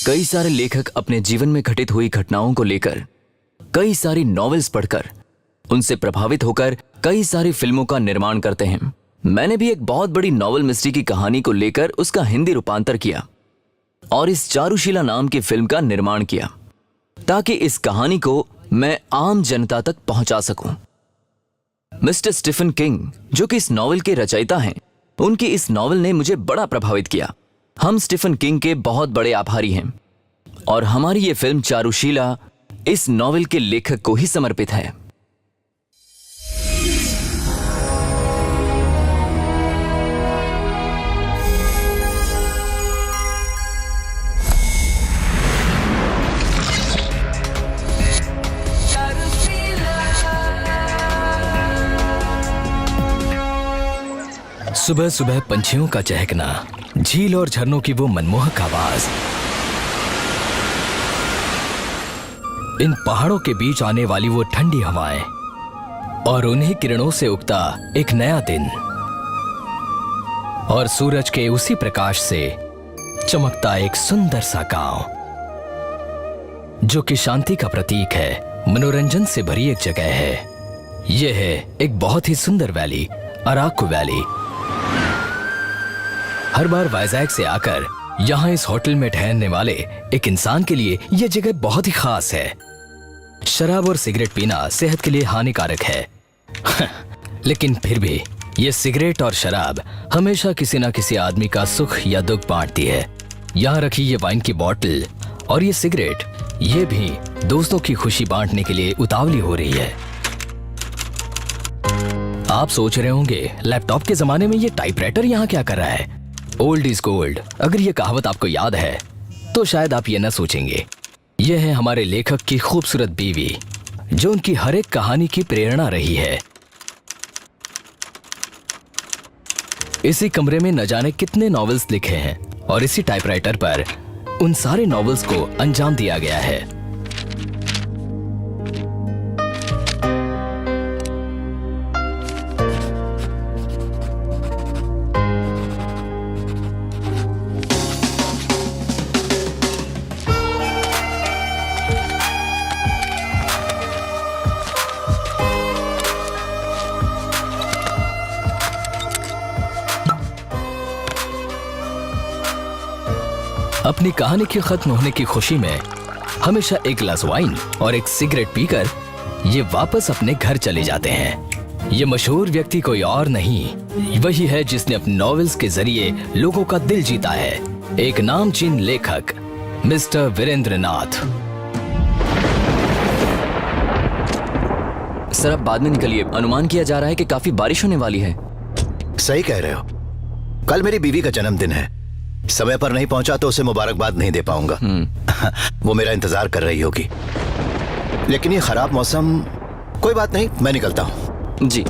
कई सारे लेखक अपने जीवन में घटित हुई घटनाओं को लेकर कई सारी नॉवेल्स पढ़कर उनसे प्रभावित होकर कई सारी फिल्मों का निर्माण करते हैं। मैंने भी एक बहुत बड़ी नॉवेल मिस्ट्री की कहानी को लेकर उसका हिंदी रूपांतर किया और इस चारुशीला नाम की फिल्म का निर्माण किया ताकि इस कहानी को मैं आम जनता तक पहुंचा सकूं। मिस्टर स्टीफन किंग, जो कि इस नॉवेल के रचयिता हैं, उनकी इस नॉवेल ने मुझे बड़ा प्रभावित किया। हम स्टीफन किंग के बहुत बड़े आभारी हैं और हमारी ये फिल्म चारुशीला इस नॉवेल के लेखक को ही समर्पित है। सुबह सुबह पंछियों का चहकना, झील और झरनों की वो मनमोहक आवाज, इन पहाड़ों के बीच आने वाली वो ठंडी हवाएं और उन्हीं किरणों से उगता एक नया दिन और सूरज के उसी प्रकाश से चमकता एक सुंदर सा गांव जो कि शांति का प्रतीक है, मनोरंजन से भरी एक जगह है। यह है एक बहुत ही सुंदर वैली, अराकू वैली। हर बार वाइजैक से आकर यहाँ इस होटल में ठहरने वाले एक इंसान के लिए यह जगह बहुत ही खास है। शराब और सिगरेट पीना सेहत के लिए हानिकारक है लेकिन फिर भी ये सिगरेट और शराब हमेशा किसी ना किसी आदमी का सुख या दुख बांटती है। यहाँ रखी ये वाइन की बोतल और ये सिगरेट, ये भी दोस्तों की खुशी बांटने के लिए उतावली हो रही है। आप सोच रहे होंगे लैपटॉप के जमाने में ये टाइपराइटर यहाँ क्या कर रहा है। ओल्ड इज गोल्ड, अगर ये कहावत आपको याद है तो शायद आप ये न सोचेंगे। यह है हमारे लेखक की खूबसूरत बीवी जो उनकी हर एक कहानी की प्रेरणा रही है। इसी कमरे में न जाने कितने नॉवेल्स लिखे हैं और इसी टाइपराइटर पर उन सारे नॉवेल्स को अंजाम दिया गया है। अपनी कहानी के खत्म होने की खुशी में हमेशा एक ग्लास वाइन और एक सिगरेट पीकर ये वापस अपने घर चले जाते हैं। ये मशहूर व्यक्ति कोई और नहीं, वही है जिसने अपने नॉवेल्स के जरिए लोगों का दिल जीता है। एक नामचीन लेखक मिस्टर वीरेंद्र नाथ। सर, अब बाद में निकलिए। अनुमान किया जा रहा है कि काफी बारिश होने वाली है। सही कह रहे हो। कल मेरी बीवी का जन्मदिन है। समय पर नहीं पहुंचा तो उसे मुबारकबाद नहीं दे पाऊंगा। वो मेरा इंतजार कर रही होगी। लेकिन ये खराब मौसम, कोई बात नहीं, मैं निकलता हूं। जी।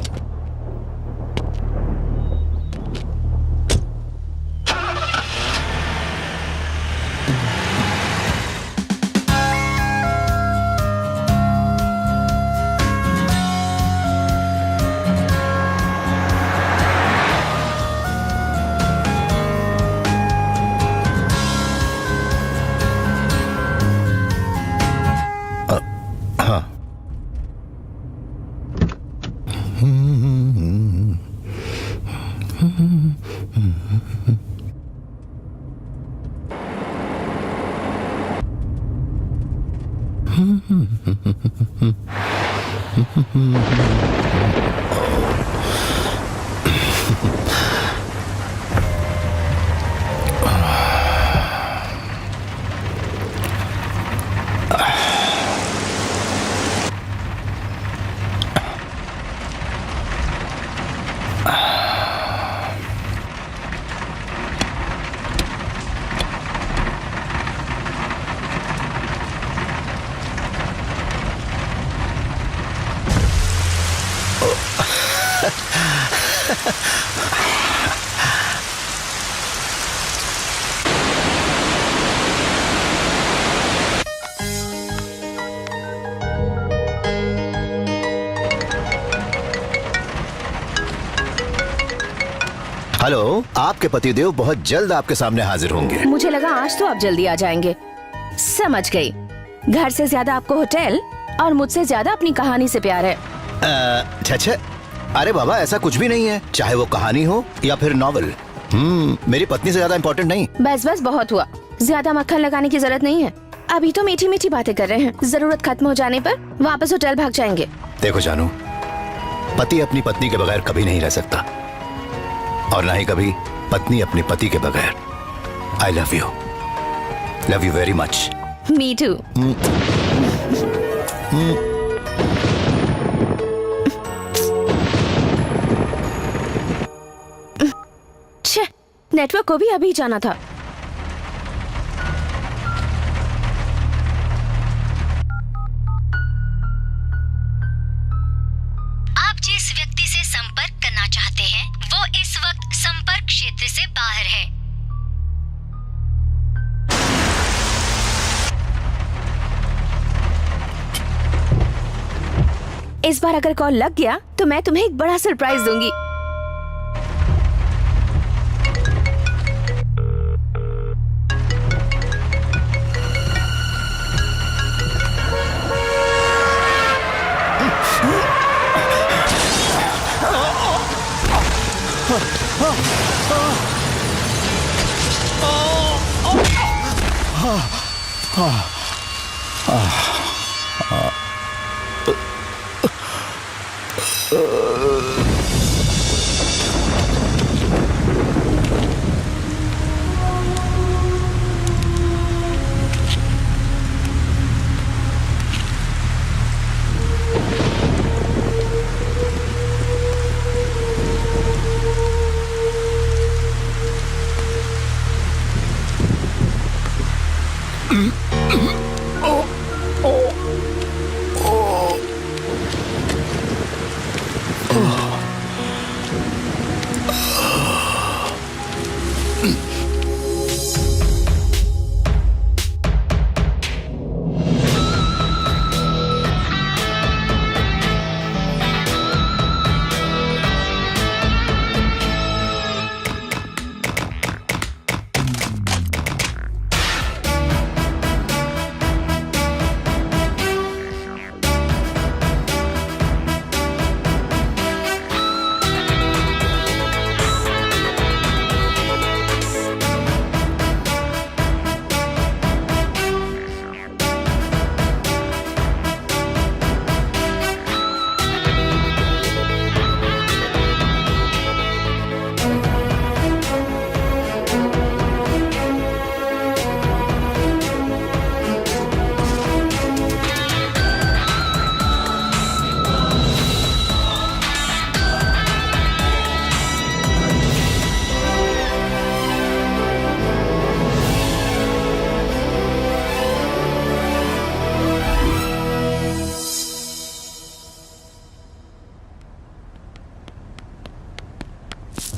हेलो, आपके पतिदेव बहुत जल्द आपके सामने हाजिर होंगे। मुझे लगा आज तो आप जल्दी आ जाएंगे। समझ गई। घर से ज्यादा आपको होटल और मुझसे ज्यादा अपनी कहानी से प्यार है। अच्छा, अरे बाबा ऐसा कुछ भी नहीं है, चाहे वो कहानी हो या फिर नॉवल। मेरी पत्नी से ज्यादा इम्पोर्टेंट नहीं। बस बस बहुत हुआ, ज्यादा मक्खन लगाने की जरूरत नहीं है। अभी तो मीठी मीठी बातें कर रहे हैं, जरूरत खत्म हो जाने पर वापस होटल भाग जाएंगे। देखो जानू, पति अपनी पत्नी के बगैर कभी नहीं रह सकता और ना ही कभी पत्नी अपने पति के बगैर। I love you very much. Me too. Network को भी अभी जाना था। आप जिस व्यक्ति से संपर्क करना चाहते हैं वो इस वक्त संपर्क क्षेत्र से बाहर है। इस बार अगर कॉल लग गया तो मैं तुम्हें एक बड़ा सरप्राइज दूंगी।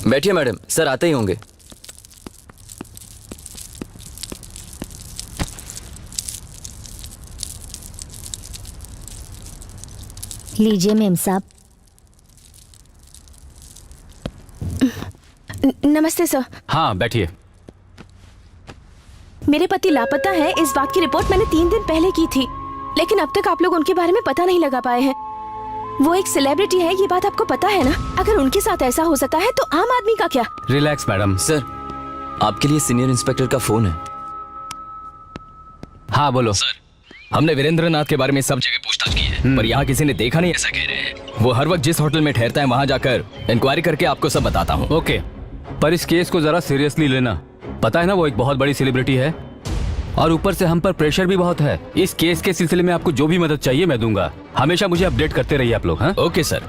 बैठिए मैडम, सर आते ही होंगे। लीजिए मेम साहब। नमस्ते सर। हाँ बैठिए। मेरे पति लापता है, इस बात की रिपोर्ट मैंने 3 दिन पहले की थी, लेकिन अब तक आप लोग उनके बारे में पता नहीं लगा पाए हैं। वो एक सेलिब्रिटी है, ये बात आपको पता है ना? अगर उनके साथ ऐसा हो सकता है तो आम आदमी का क्या? Relax madam. सर, आपके लिए सीनियर इंस्पेक्टर का फोन है। हाँ बोलो। सर, हमने वीरेंद्र नाथ के बारे में सब जगह पूछताछ की है, पर यहाँ किसी ने देखा नहीं, ऐसा कह रहे हैं। वो हर वक्त जिस होटल में ठहरता है वहाँ जाकर इंक्वायरी करके आपको सब बताता हूँ। ओके, पर इस केस को जरा सीरियसली लेना। पता है ना वो एक बहुत बड़ी सेलिब्रिटी है और ऊपर से हम पर प्रेशर भी बहुत है। इस केस के सिलसिले में आपको जो भी मदद चाहिए मैं दूंगा। हमेशा मुझे अपडेट करते रहिए आप लोग। हाँ ओके सर।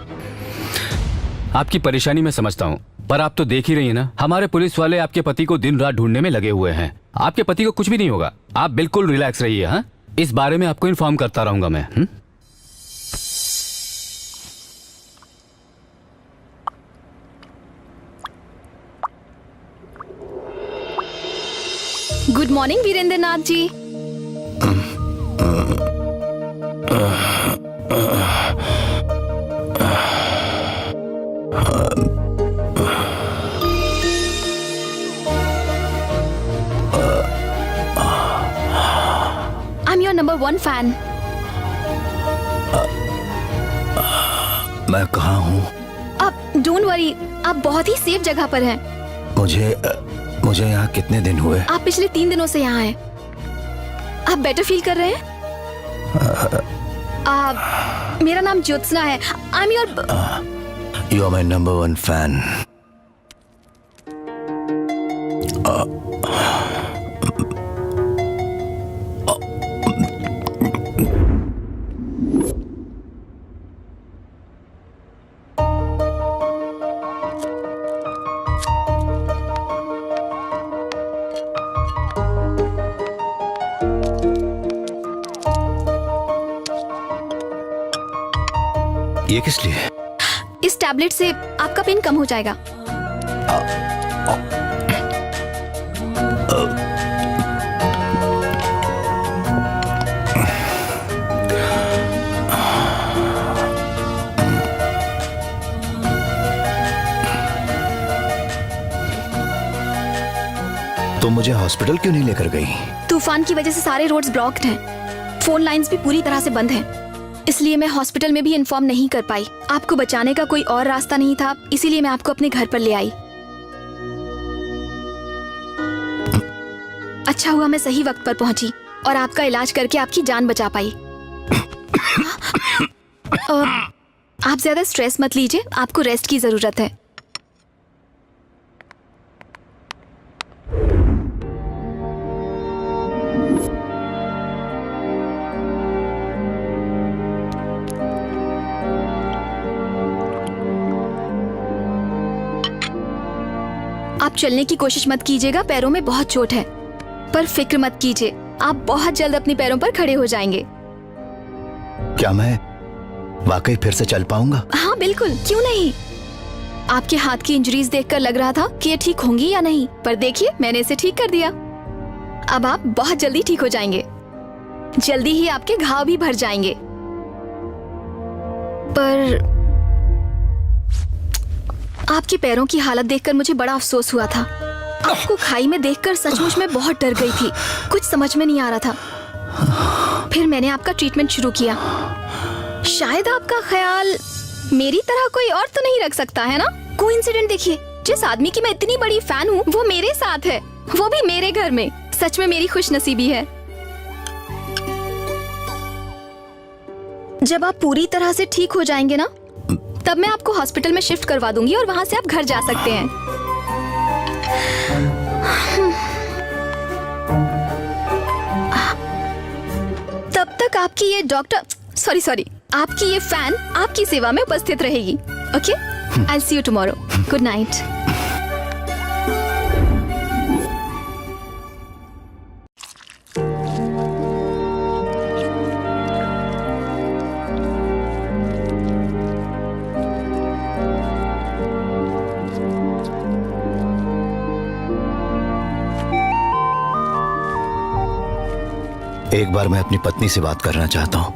आपकी परेशानी मैं समझता हूँ, पर आप तो देख ही रही है ना, हमारे पुलिस वाले आपके पति को दिन रात ढूंढने में लगे हुए हैं। आपके पति को कुछ भी नहीं होगा, आप बिल्कुल रिलैक्स रहिए। हाँ, इस बारे में आपको इन्फॉर्म करता रहूंगा मैं। Good morning Virendra Nath ji. Number 1 fan. मैं कहाँ हूँ? आप डोंट वरी, आप बहुत ही सेफ जगह पर हैं। मुझे यहाँ कितने दिन हुए? आप पिछले 3 दिनों से यहाँ हैं। आप बेटर फील कर रहे हैं? मेरा नाम ज्योत्सना है। I am your. You are my number 1 fan. ये किस लिए? इस टैबलेट से आपका पेन कम हो जाएगा। तुम मुझे हॉस्पिटल क्यों नहीं लेकर गई? तूफान की वजह से सारे रोड्स ब्लॉक्ड हैं। फोन लाइंस भी पूरी तरह से बंद हैं। इसलिए मैं हॉस्पिटल में भी इन्फॉर्म नहीं कर पाई। आपको बचाने का कोई और रास्ता नहीं था, इसीलिए मैं आपको अपने घर पर ले आई। अच्छा हुआ मैं सही वक्त पर पहुंची और आपका इलाज करके आपकी जान बचा पाई। आप ज्यादा स्ट्रेस मत लीजिए, आपको रेस्ट की जरूरत है। आप चलने की कोशिश मत कीजिएगा, पैरों में बहुत चोट है। पर फिक्र मत कीजिए, आप बहुत जल्द अपने पैरों पर खड़े हो जाएंगे। क्या मैं वाकई फिर से चल पाऊंगा? हाँ बिल्कुल, क्यों नहीं। आपके हाथ की इंजरीज देखकर लग रहा था कि ये ठीक होंगी या नहीं, पर देखिए मैंने इसे ठीक कर दिया। अब आप बहुत जल्दी ठीक हो जाएंगे। जल्दी ही आपके घाव भी भर जाएंगे। पर आपके पैरों की हालत देखकर मुझे बड़ा अफसोस हुआ था। आपको खाई में देखकर सचमुच में बहुत डर गई थी। कुछ समझ में नहीं आ रहा था। फिर मैंने आपका ट्रीटमेंट शुरू किया। शायद आपका ख्याल मेरी तरह कोई और तो नहीं रख सकता है ना? कोइंसिडेंट देखिए, जिस आदमी की मैं इतनी बड़ी फैन हूँ वो मेरे साथ है, वो भी मेरे घर में। सच में मेरी खुशनसीबी है। जब आप पूरी तरह से ठीक हो जाएंगे ना, तब मैं आपको हॉस्पिटल में शिफ्ट करवा दूंगी और वहां से आप घर जा सकते हैं। तब तक आपकी ये सॉरी आपकी ये फैन आपकी सेवा में उपस्थित रहेगी। Okay, I will see you tomorrow. Good night. एक बार मैं अपनी पत्नी से बात करना चाहता हूं।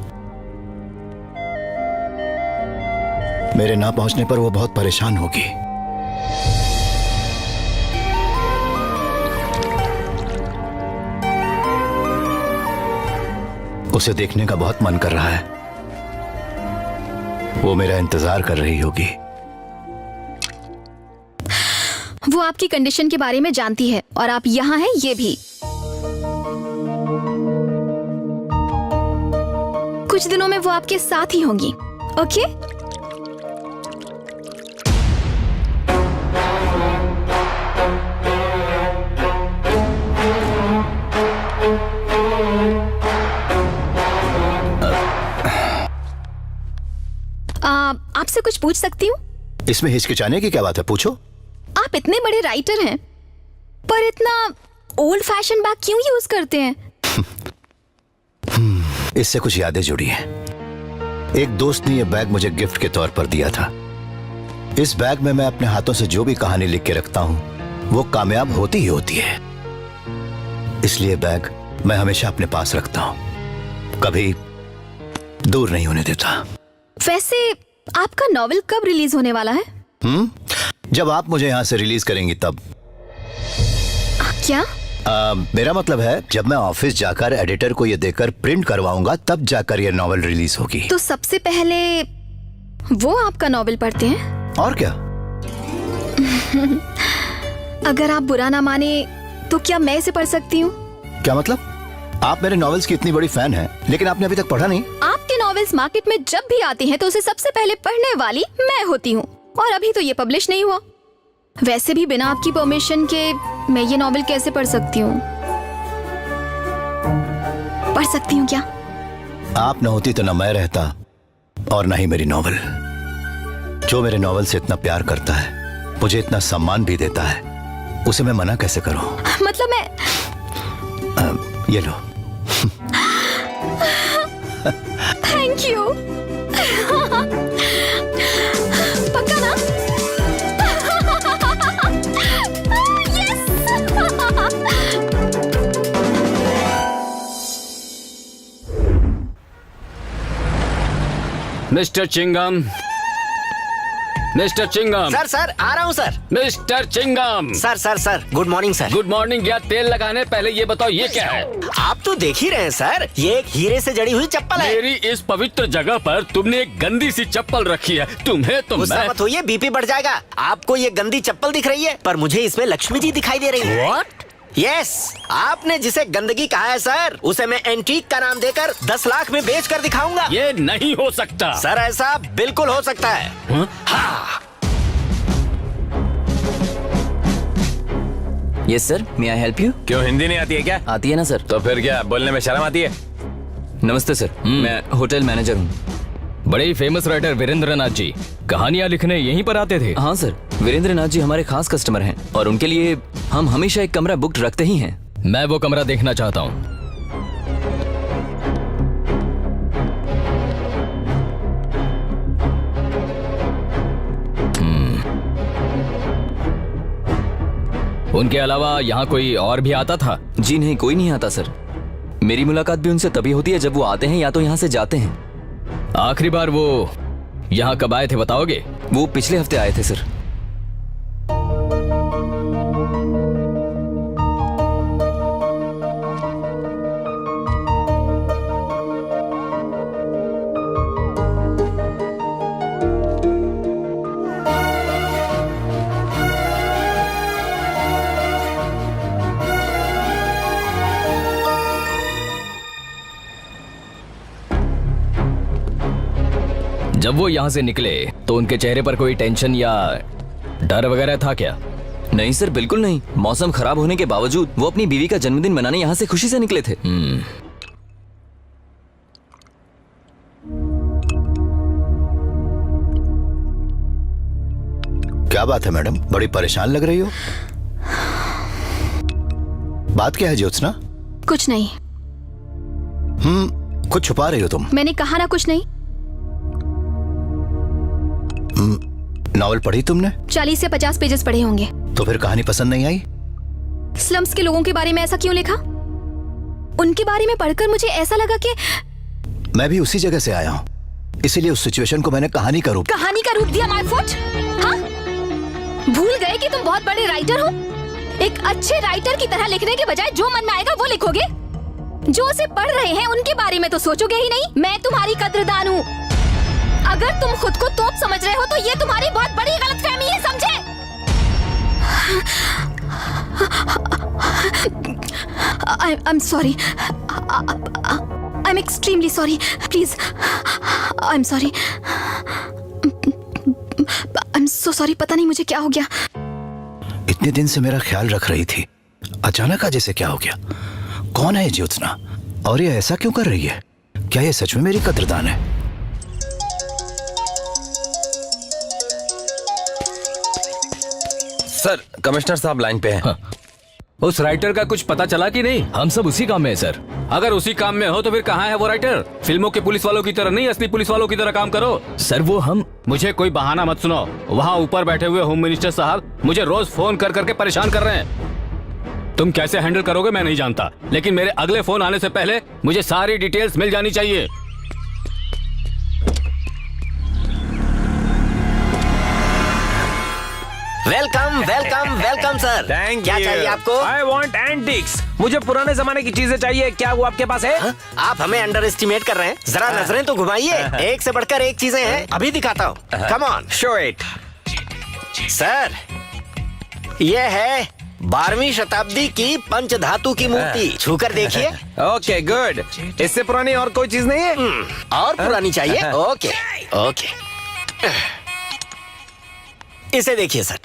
मेरे ना पहुंचने पर वो बहुत परेशान होगी। उसे देखने का बहुत मन कर रहा है। वो मेरा इंतजार कर रही होगी। वो आपकी कंडीशन के बारे में जानती है और आप यहाँ हैं ये भी। कुछ दिनों में वो आपके साथ ही होंगी। ओके? आपसे कुछ पूछ सकती हूँ? इसमें हिचकिचाने की क्या बात है, पूछो। आप इतने बड़े राइटर हैं, पर इतना ओल्ड फैशन बैग क्यों यूज करते हैं? इससे कुछ यादें जुड़ी हैं। एक दोस्त ने यह बैग मुझे गिफ्ट के तौर पर दिया था। इस बैग में मैं अपने हाथों से जो भी कहानी लिख के रखता हूं वो कामयाब होती ही होती है। इसलिए बैग मैं हमेशा अपने पास रखता हूं, कभी दूर नहीं होने देता। वैसे आपका नॉवेल कब रिलीज होने वाला है? जब आप मुझे यहां से रिलीज करेंगी तब। क्या? मेरा मतलब है जब मैं ऑफिस जाकर एडिटर को ये देकर प्रिंट करवाऊंगा तब जाकर ये नॉवेल रिलीज होगी। तो सबसे पहले वो आपका नॉवेल पढ़ते हैं। और क्या? अगर आप बुरा ना माने तो क्या मैं इसे पढ़ सकती हूँ? क्या मतलब? आप मेरे नॉवेल्स की इतनी बड़ी फैन हैं, लेकिन आपने अभी तक पढ़ा नहीं? आपके नॉवेल्स मार्केट में जब भी आती हैं तो उसे सबसे पहले पढ़ने वाली मैं होती हूँ, और अभी तो ये पब्लिश नहीं हुआ। वैसे भी बिना आपकी परमिशन के मैं ये नॉवेल कैसे पढ़ सकती हूँ? पढ़ सकती हूँ क्या? आप न होती तो न मैं रहता और न ही मेरी नॉवेल। जो मेरे नॉवेल से इतना प्यार करता है, मुझे इतना सम्मान भी देता है, उसे मैं मना कैसे करूं? मतलब मैं ये लो। Thank you. पक्का ना? Yes. Mister Chingam, mister Chingam, sir sir आ रहा हूँ sir. Mister Chingam. Sir sir sir good morning sir. Good morning. या तेल लगाने पहले ये बताओ ये क्या है? आप तो देख ही रहे हैं सर, ये एक हीरे से जड़ी हुई चप्पल है। मेरी इस पवित्र जगह पर तुमने एक गंदी सी चप्पल रखी है। तुम्हें तो गुस्सा मैं मत होइए, बीपी बढ़ जाएगा। आपको ये गंदी चप्पल दिख रही है, पर मुझे इसमें लक्ष्मी जी दिखाई दे रही है। What? यस, आपने जिसे गंदगी कहा है सर, उसे मैं एंटीक का नाम देकर 10 लाख में बेच कर दिखाऊंगा। ये नहीं हो सकता। सर ऐसा बिल्कुल हो सकता है। हाँ। Yes sir, may I help you? क्यों हिंदी नहीं आती है क्या? आती है ना सर। तो फिर क्या बोलने में शर्म आती है? नमस्ते सर, मैं होटल मैनेजर हूँ। बड़े ही फेमस राइटर वीरेंद्र नाथ जी कहानियां लिखने यहीं पर आते थे। हाँ सर, वीरेंद्र नाथ जी हमारे खास कस्टमर हैं और उनके लिए हम हमेशा एक कमरा बुक रखते ही हैं। मैं वो कमरा देखना चाहता हूँ। उनके अलावा यहाँ कोई और भी आता था? जी नहीं, कोई नहीं आता सर। मेरी मुलाकात भी उनसे तभी होती है जब वो आते हैं या तो यहाँ से जाते हैं। आखिरी बार वो यहाँ कब आए थे बताओगे? वो पिछले हफ्ते आए थे सर। जब वो यहाँ से निकले तो उनके चेहरे पर कोई टेंशन या डर वगैरह था क्या? नहीं सर, बिल्कुल नहीं। मौसम खराब होने के बावजूद वो अपनी बीवी का जन्मदिन मनाने यहाँ से खुशी से निकले थे। क्या बात है मैडम, बड़ी परेशान लग रही हो। बात क्या है ज्योत्सना? कुछ नहीं। कुछ छुपा रही हो तुम। मैंने कहा ना कुछ नहीं। नॉवेल पढ़ी तुमने? 40 से 50 पेजेस पढ़े होंगे। तो फिर कहानी पसंद नहीं आई? स्लम्स के लोगों के बारे में ऐसा क्यों लिखा? उनके बारे में पढ़कर मुझे ऐसा लगा कि मैं भी उसी जगह से आया हूँ, इसीलिए उस सिचुएशन को मैंने कहानी का रूप दिया। My foot. हाँ? भूल गए कि तुम बहुत बड़े राइटर हो? एक अच्छे राइटर की तरह लिखने के बजाय जो मन में आएगा वो लिखोगे। जो उसे पढ़ रहे हैं उनके बारे में तो सोचोगे ही नहीं। मैं तुम्हारी कद्रदान हूँ। अगर तुम खुद को तोप समझ रहे हो तो ये तुम्हारी बहुत बड़ी गलतफहमी है, समझे? I'm sorry. I'm extremely sorry. Please. I'm sorry. I'm so sorry. पता नहीं मुझे क्या हो गया। इतने दिन से मेरा ख्याल रख रही थी, अचानक आज ऐसे क्या हो गया? कौन है ये ज्योत्सना और ये ऐसा क्यों कर रही है? क्या ये सच में मेरी कद्रदान है? सर, कमिश्नर साहब लाइन पे हैं। हाँ। उस राइटर का कुछ पता चला कि नहीं? हम सब उसी काम में है सर। अगर उसी काम में हो तो फिर कहाँ है वो राइटर? फिल्मों के पुलिस वालों की तरह नहीं, असली पुलिस वालों की तरह काम करो। सर वो हम मुझे कोई बहाना मत सुनो। वहाँ ऊपर बैठे हुए होम मिनिस्टर साहब मुझे रोज फोन कर करके परेशान कर रहे हैं। तुम कैसे हैंडल करोगे मैं नहीं जानता, लेकिन मेरे अगले फोन आने से पहले मुझे सारी डिटेल्स मिल जानी चाहिए। Welcome welcome welcome sir. Thank क्या चाहिए आपको? I want antics. मुझे पुराने जमाने की चीजें चाहिए। क्या वो आपके पास है? हाँ? आप हमें अंडर एस्टिमेट कर रहे हैं। जरा नजरें तो घुमाइए। एक से बढ़कर एक चीजें हैं। अभी दिखाता हूँ। Come on. Show it. Sir, ये है 12वीं शताब्दी की पंचधातु की मूर्ति। छूकर देखिए। Okay good. इससे पुरानी और कोई चीज नहीं है? और पुरानी चाहिए? Okay okay. इसे देखिए सर,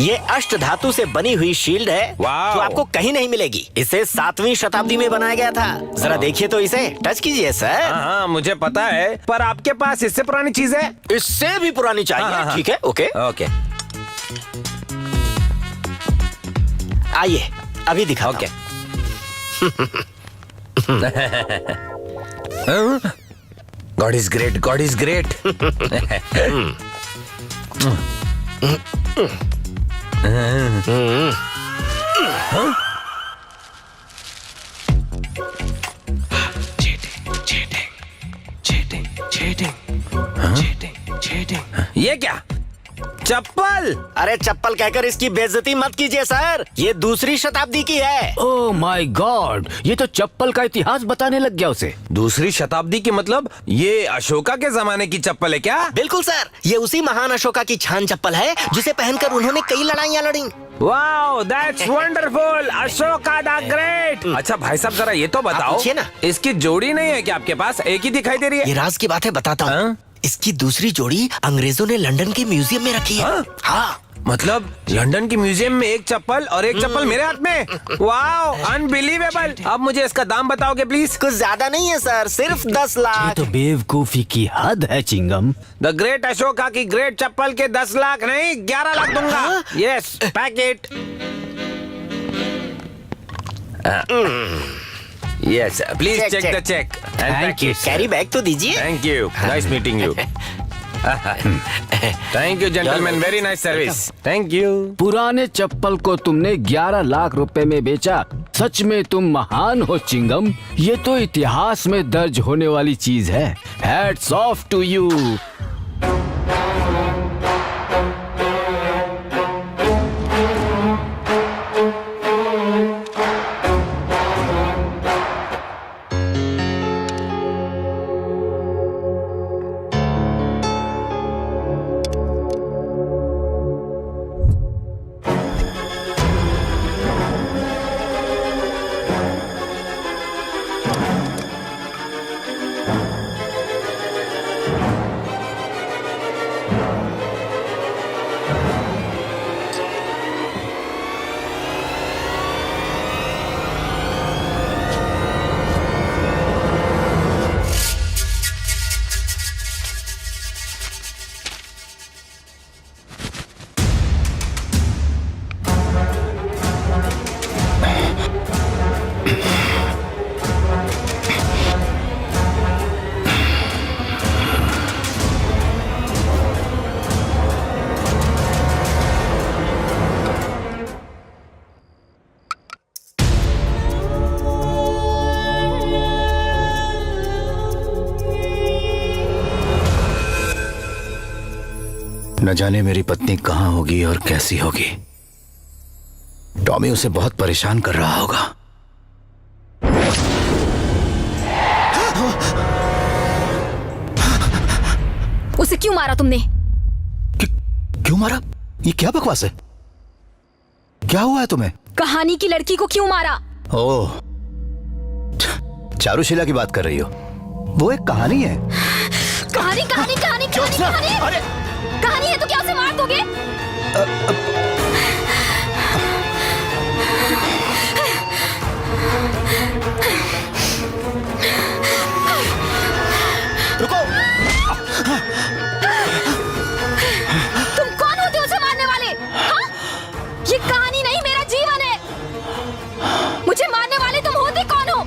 ये अष्ट धातु से बनी हुई शील्ड है वाव। जो आपको कहीं नहीं मिलेगी। इसे 7वीं शताब्दी में बनाया गया था। जरा देखिए तो इसे, टच कीजिए सर। हाँ मुझे पता है, पर आपके पास इससे पुरानी चीज है? इससे भी पुरानी चाहिए? ठीक है, ओके ओके आइए अभी दिखाता okay. God is great, God is great. ये क्या? चप्पल? अरे चप्पल कहकर इसकी बेइज्जती मत कीजिए सर। ये 2री शताब्दी की है। ओह माय गॉड, ये तो चप्पल का इतिहास बताने लग गया उसे। 2री शताब्दी की मतलब ये अशोका के जमाने की चप्पल है क्या? बिल्कुल सर, ये उसी महान अशोका की छान चप्पल है जिसे पहनकर उन्होंने कई लड़ाइयाँ लड़ी। Wow, that's wonderful. Ashoka the great. अच्छा भाई साहब जरा ये तो बताओ, पूछिए ना। इसकी जोड़ी नहीं है क्या आपके पास? एक ही दिखाई दे रही है। ये राज की बात है, बताता हूँ। हाँ? इसकी 2री जोड़ी अंग्रेजों ने लंदन के म्यूजियम में रखी है। हाँ। मतलब लंदन की म्यूजियम में एक चप्पल और एक चप्पल मेरे हाथ में। Wow, unbelievable. अब मुझे इसका दाम बताओगे प्लीज? कुछ ज्यादा नहीं है सर, सिर्फ 10 ये लाख। तो बेवकूफी की हद है चिंगम। द ग्रेट अशोका की ग्रेट चप्पल के 10 लाख नहीं 11 लाख दूंगा। Yes, pack it. Yes please Check, check the check. Check. Thank you, carry bag तो दीजिए। Thank you, nice meeting you. Thank you gentleman, very nice service. Thank you. पुराने चप्पल को तुमने 11 लाख रुपए में बेचा। सच में तुम महान हो चिंगम। ये तो इतिहास में दर्ज होने वाली चीज है। Hats off to you. न जाने मेरी पत्नी कहाँ होगी और कैसी होगी। टॉमी उसे बहुत परेशान कर रहा होगा। उसे क्यों मारा तुमने? क्यों मारा? ये क्या बकवास है? क्या हुआ है तुम्हें? कहानी की लड़की को क्यों मारा? ओह, चारुशीला की बात कर रही हो? वो एक कहानी है। कहानी कहानी कहानी कहानी कहानी कहानी है तो क्या उसे मार दोगे? रुको। तुम कौन होते हो उसे मारने वाले? हाँ? ये कहानी नहीं, मेरा जीवन है। मुझे मारने वाले तुम होते कौन हो?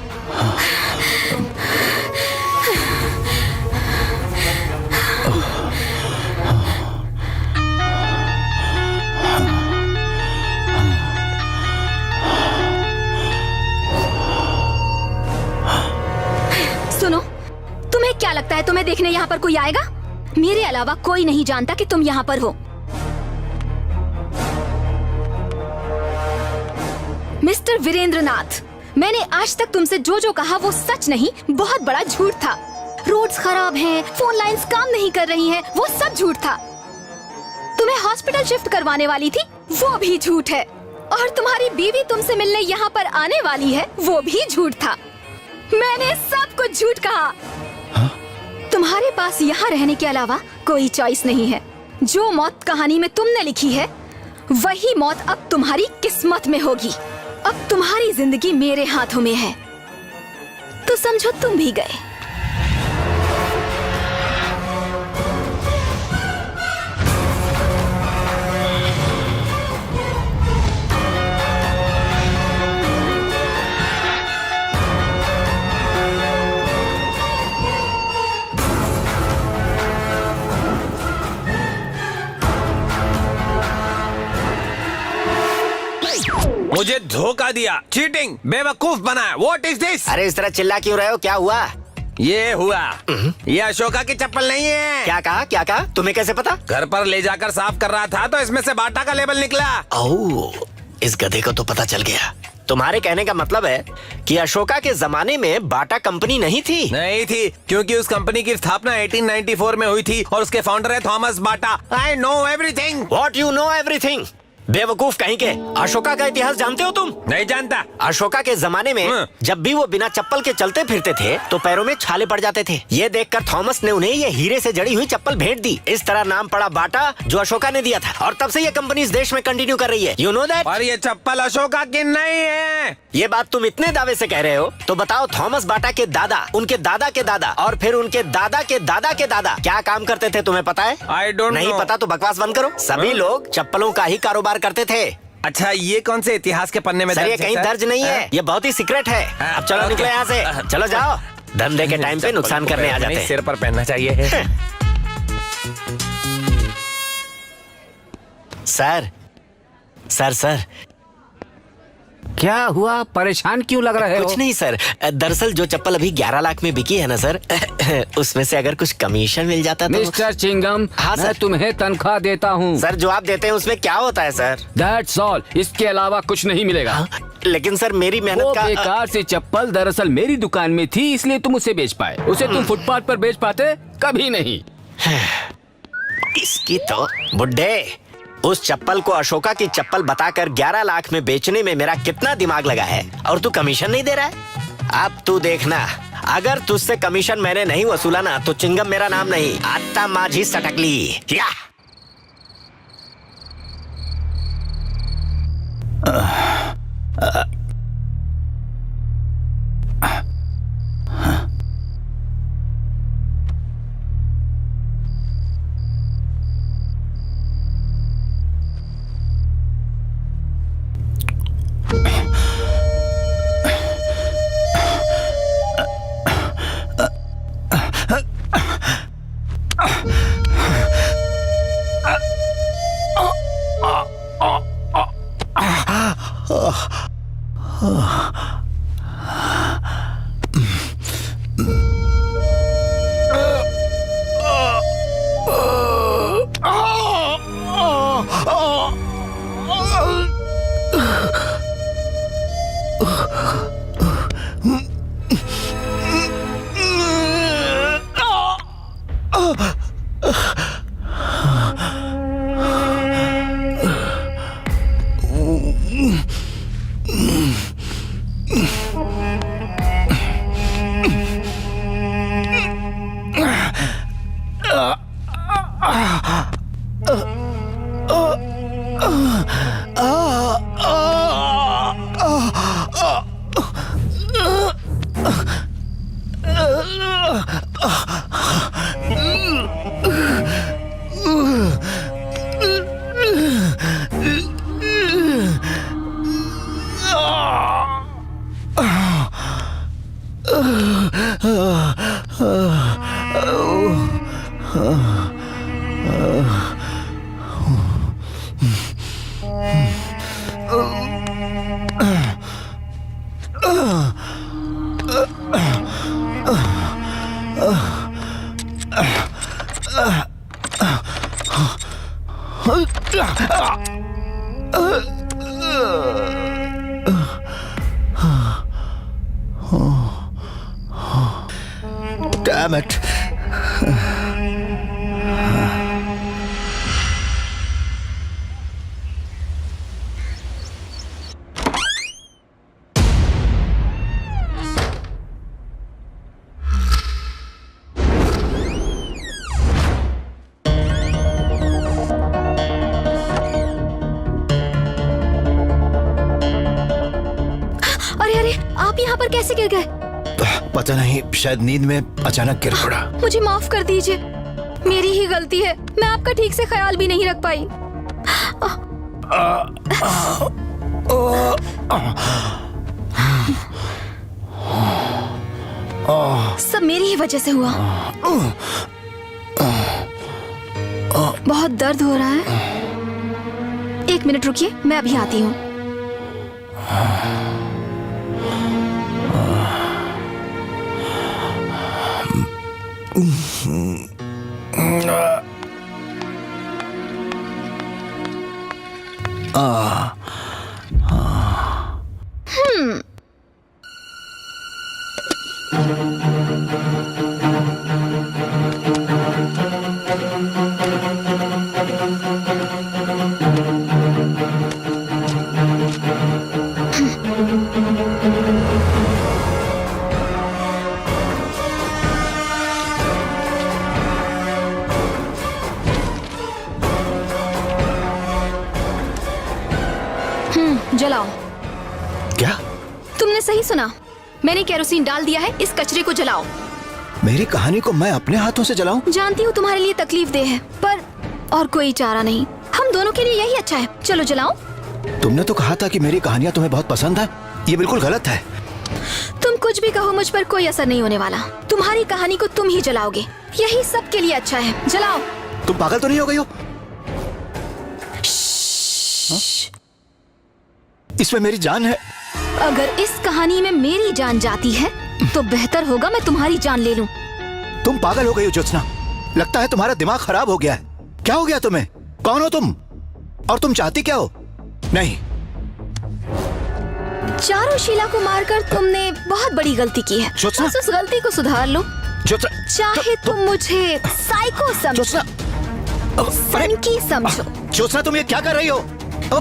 सुनो, तुम्हें क्या लगता है तुम्हें देखने यहाँ पर कोई आएगा? मेरे अलावा कोई नहीं जानता कि तुम यहाँ पर हो। मिस्टर वीरेंद्र नाथ, मैंने आज तक तुमसे जो जो कहा वो सच नहीं, बहुत बड़ा झूठ था। रोड्स खराब हैं, फोन लाइंस काम नहीं कर रही हैं, वो सब झूठ था। तुम्हें हॉस्पिटल शिफ्ट करवाने वाली थी, वो भी झूठ है। और तुम्हारी बीवी तुमसे मिलने यहाँ पर आने वाली है, वो भी झूठ था। मैंने सब कुछ झूठ कहा। तुम्हारे पास यहाँ रहने के अलावा कोई चॉइस नहीं है। जो मौत कहानी में तुमने लिखी है, वही मौत अब तुम्हारी किस्मत में होगी। अब तुम्हारी जिंदगी मेरे हाथों में है, तो समझो तुम भी गए। मुझे धोखा दिया, चीटिंग, बेवकूफ बनाया। What is this? अरे इस तरह चिल्ला क्यों रहे हो? क्या हुआ? ये हुआ, ये अशोका की चप्पल नहीं है। क्या कहा? क्या कहा? तुम्हें कैसे पता? घर पर ले जाकर साफ कर रहा था तो इसमें से बाटा का लेबल निकला। ओह, इस गधे को तो पता चल गया। तुम्हारे कहने का मतलब है कि अशोका के जमाने में बाटा कंपनी नहीं थी? नहीं थी, क्योंकि उस कंपनी की स्थापना 1894 में हुई थी और उसके फाउंडर है Thomas Bata. I know everything. What you know everything? बेवकूफ कहीं के। अशोका का इतिहास जानते हो तुम? नहीं जानता। अशोका के जमाने में जब भी वो बिना चप्पल के चलते फिरते थे तो पैरों में छाले पड़ जाते थे। ये देखकर थॉमस ने उन्हें ये हीरे से जड़ी हुई चप्पल भेंट दी। इस तरह नाम पड़ा बाटा, जो अशोका ने दिया था। और तब से ये कंपनी इस देश में कंटिन्यू कर रही है। You know that? और ये चप्पल अशोका की नहीं है। ये बात तुम इतने दावे से कह रहे हो, तो बताओ थॉमस बाटा के दादा, उनके दादा के दादा और फिर उनके दादा के दादा के दादा क्या काम करते थे? तुम्हें पता है? I don't know. नहीं पता तो बकवास बंद करो। सभी लोग चप्पलों का ही कारोबार करते थे। अच्छा, ये कौन से इतिहास के पन्ने में सर, ये दर्ज है, कहीं सर? दर्ज नहीं है, ये बहुत ही सीक्रेट है। अब चलो ओके। निकलो यहाँ से। चलो जाओ, धंधे के टाइम पे नुकसान करने आ जाते हैं। सिर पर पहनना चाहिए। सर सर सर क्या हुआ? परेशान क्यों लग रहे हो? कुछ नहीं सर, दरअसल जो चप्पल अभी 11 लाख में बिकी है ना सर, उसमें से अगर कुछ कमीशन मिल जाता तो। मिस्टर चिंगम, हाँ, मैं सर। तुम्हें तनख्वाह देता हूँ। सर, जो आप देते हैं उसमें क्या होता है सर? दैट्स ऑल, इसके अलावा कुछ नहीं मिलेगा। लेकिन सर मेरी वो मेहनत का बेकार सी चप्पल दरअसल मेरी दुकान में थी, इसलिए तुम उसे बेच पाए। उसे तुम फुटपाथ पर बेच पाते? कभी नहीं। इसकी तो बुड्ढे, उस चप्पल को अशोका की चप्पल बताकर 11 लाख में बेचने में मेरा कितना दिमाग लगा है, और तू कमीशन नहीं दे रहा है। अब तू देखना, अगर तुझसे कमीशन मैंने नहीं वसूला ना तो चिंगम मेरा नाम नहीं, आत्ता माझी सटकली। क्या? Damn it. अरे अरे, आप यहाँ पर कैसे गिर गए? पता नहीं, शायद नींद में अचानक गिर पड़ा। मुझे माफ कर दीजिए, मेरी ही गलती है। मैं आपका ठीक से ख्याल भी नहीं रख पाई। सब मेरी ही वजह से हुआ। बहुत दर्द हो रहा है। 1 मिनट रुकिए, मैं अभी आती हूँ। जलाओ। क्या? तुमने सही सुना, मैंने केरोसिन डाल दिया है। इस कचरे को जलाओ। मेरी कहानी को मैं अपने हाथों से जलाऊं? जानती हूँ तुम्हारे लिए तकलीफ दे है, पर और कोई चारा नहीं। हम दोनों के लिए यही अच्छा है। चलो जलाओ। तुमने तो कहा था कि मेरी कहानियां तुम्हें बहुत पसंद है। ये बिल्कुल गलत है। तुम कुछ भी कहो, मुझ पर कोई असर नहीं होने वाला। तुम्हारी कहानी को तुम ही जलाओगे, यही सबके लिए अच्छा है। जलाओ। तुम पागल तो नहीं हो गई हो? इसमें मेरी जान है। अगर इस कहानी में मेरी जान जाती है तो बेहतर होगा मैं तुम्हारी जान ले लूं। तुम पागल हो गई हो ज्योत्सना। लगता है तुम्हारा दिमाग खराब हो गया है। क्या हो गया तुम्हें? कौन हो तुम? और तुम चाहती क्या हो? नहीं, चारुशीला को मारकर तुमने बहुत बड़ी गलती की है। ज्योत्सना! बस उस गलती को सुधार लो। ज्योत्सना, चाहे तुम मुझे साइको समझो, ज्योत्सना, सनकी समझो, ज्योत्सना तुम ये क्या कर रही हो?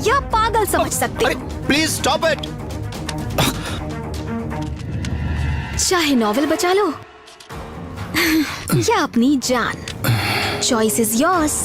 या पागल समझ सकते अरे हो। Please stop it. चाहे नॉवेल बचा लो या अपनी जान, choice is yours.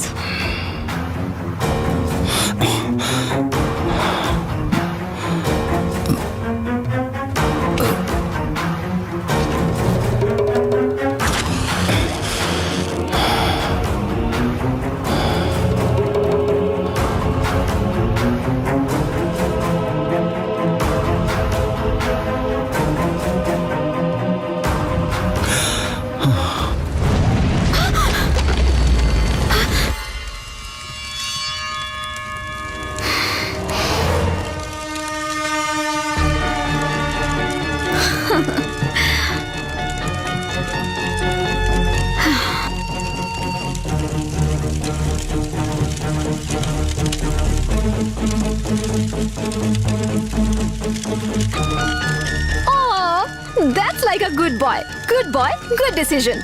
That's like a good boy. Good boy, good decision.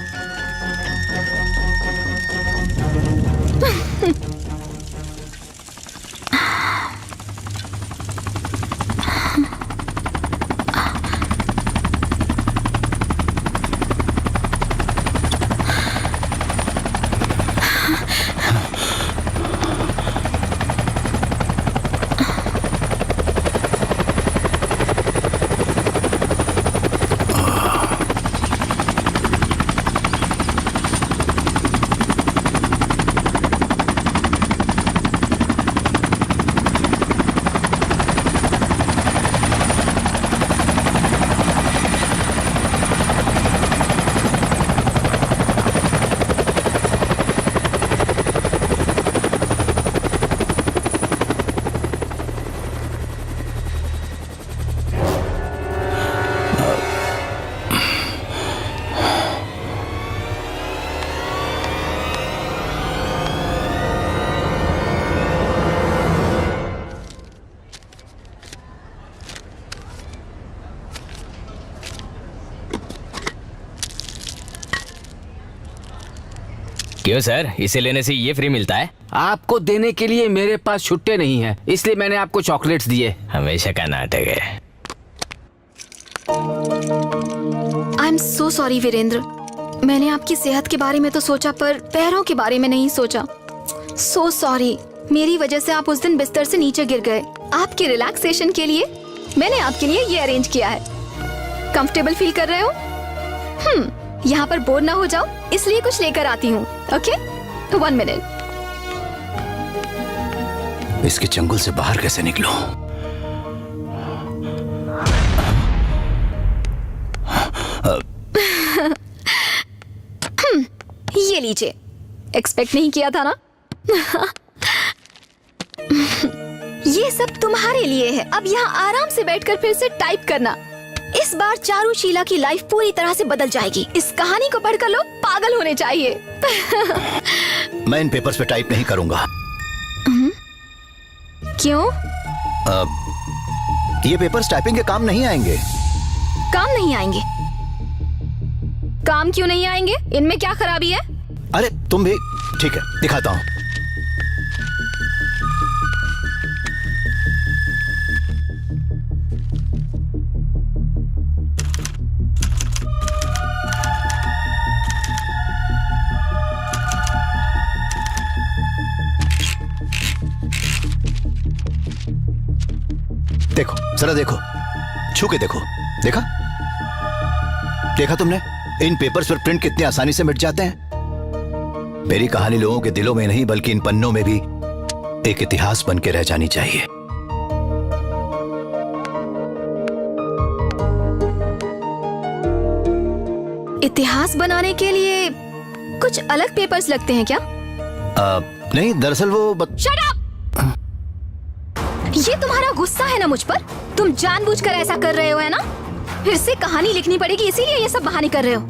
क्यों सर, इसे लेने से ये फ्री मिलता है? आपको देने के लिए मेरे पास छुट्टे नहीं है, इसलिए मैंने आपको चॉकलेट्स दिए। हमेशा का नाटक है। I am so sorry Virendra, मैंने आपकी सेहत के बारे में तो सोचा पर पैरों के बारे में नहीं सोचा। सो सॉरी, मेरी वजह से आप उस दिन बिस्तर से नीचे गिर गए। आपके रिलैक्सेशन के लिए मैंने आपके लिए ये अरेंज किया है। कंफर्टेबल फील कर रहे हो? यहाँ पर बोर ना हो जाओ, इसलिए कुछ लेकर आती हूँ। Okay, 1 minute. इसके चंगुल से बाहर कैसे निकलूं? ये लीजिए, एक्सपेक्ट नहीं किया था ना? ये सब तुम्हारे लिए है। अब यहाँ आराम से बैठकर फिर से टाइप करना। इस बार चारुशीला की लाइफ पूरी तरह से बदल जाएगी। इस कहानी को पढ़कर लोग पागल होने चाहिए। मैं इन पेपर्स पे टाइप नहीं करूंगा। क्यों? ये पेपर्स टाइपिंग के काम नहीं आएंगे। काम नहीं आएंगे? काम क्यों नहीं आएंगे? इनमें क्या खराबी है? अरे तुम भी। ठीक है, दिखाता हूँ। देखो, जरा देखो, छू के देखो। देखा? देखा तुमने? इन पेपर्स पर प्रिंट कितनी आसानी से मिट जाते हैं। मेरी कहानी लोगों के दिलों में नहीं बल्कि इन पन्नों में भी एक इतिहास बन के रह जानी चाहिए। इतिहास बनाने के लिए कुछ अलग पेपर्स लगते हैं क्या? नहीं, दरअसल वो Shut up! ये तुम्हारा गुस्सा है ना मुझ पर? तुम जानबूझकर ऐसा कर रहे हो, है ना? फिर से कहानी लिखनी पड़ेगी, इसीलिए ये सब बहाने कर रहे हो।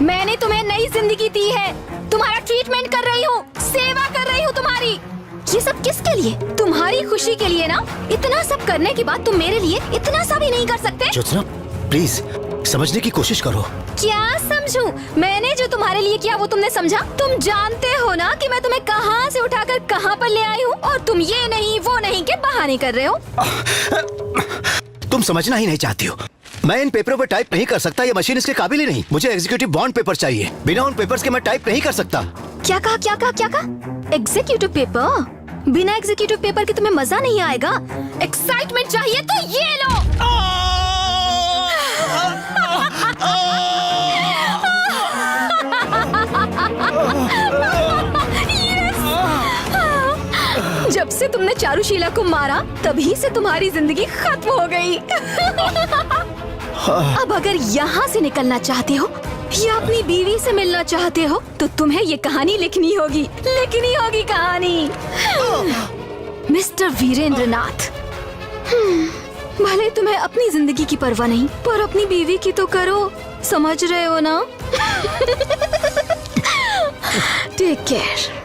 मैंने तुम्हें नई जिंदगी दी है, तुम्हारा ट्रीटमेंट कर रही हूँ, सेवा कर रही हूँ तुम्हारी। ये सब किसके लिए? तुम्हारी खुशी के लिए ना? इतना सब करने के बाद तुम मेरे लिए इतना सा भी नहीं कर सकते? ज्योत्सना, प्लीज समझने की कोशिश करो। क्या समझूं? मैंने जो तुम्हारे लिए किया वो तुमने समझा? तुम जानते हो ना कि मैं तुम्हें कहाँ से उठाकर कहाँ पर ले आई हूँ, और तुम ये नहीं वो नहीं के बहाने कर रहे हो। तुम समझना ही नहीं चाहती हो। मैं इन पेपरों पर टाइप नहीं कर सकता, ये मशीन इसके काबिल ही नहीं। मुझे एग्जीक्यूटिव बॉन्ड पेपर चाहिए। बिना उन पेपर्स के मैं टाइप नहीं कर सकता। क्या कहा, क्या कहा, क्या कहा? Executive paper? बिना एग्जीक्यूटिव पेपर के तुम्हें मजा नहीं आएगा। एक्साइटमेंट चाहिए तो ये लो। जब से तुमने चारुशीला को मारा तभी से तुम्हारी जिंदगी खत्म हो गई। अब अगर यहाँ से निकलना चाहते हो या अपनी बीवी से मिलना चाहते हो तो तुम्हें ये कहानी लिखनी होगी कहानी। मिस्टर वीरेंद्र नाथ, भले तुम्हें अपनी जिंदगी की परवाह नहीं पर अपनी बीवी की तो करो, समझ रहे हो ना? Take care.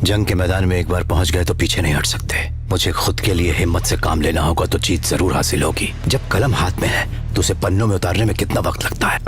जंग के मैदान में एक बार पहुंच गए तो पीछे नहीं हट सकते। मुझे खुद के लिए हिम्मत से काम लेना होगा तो जीत जरूर हासिल होगी। जब कलम हाथ में है तो उसे पन्नों में उतारने में कितना वक्त लगता है।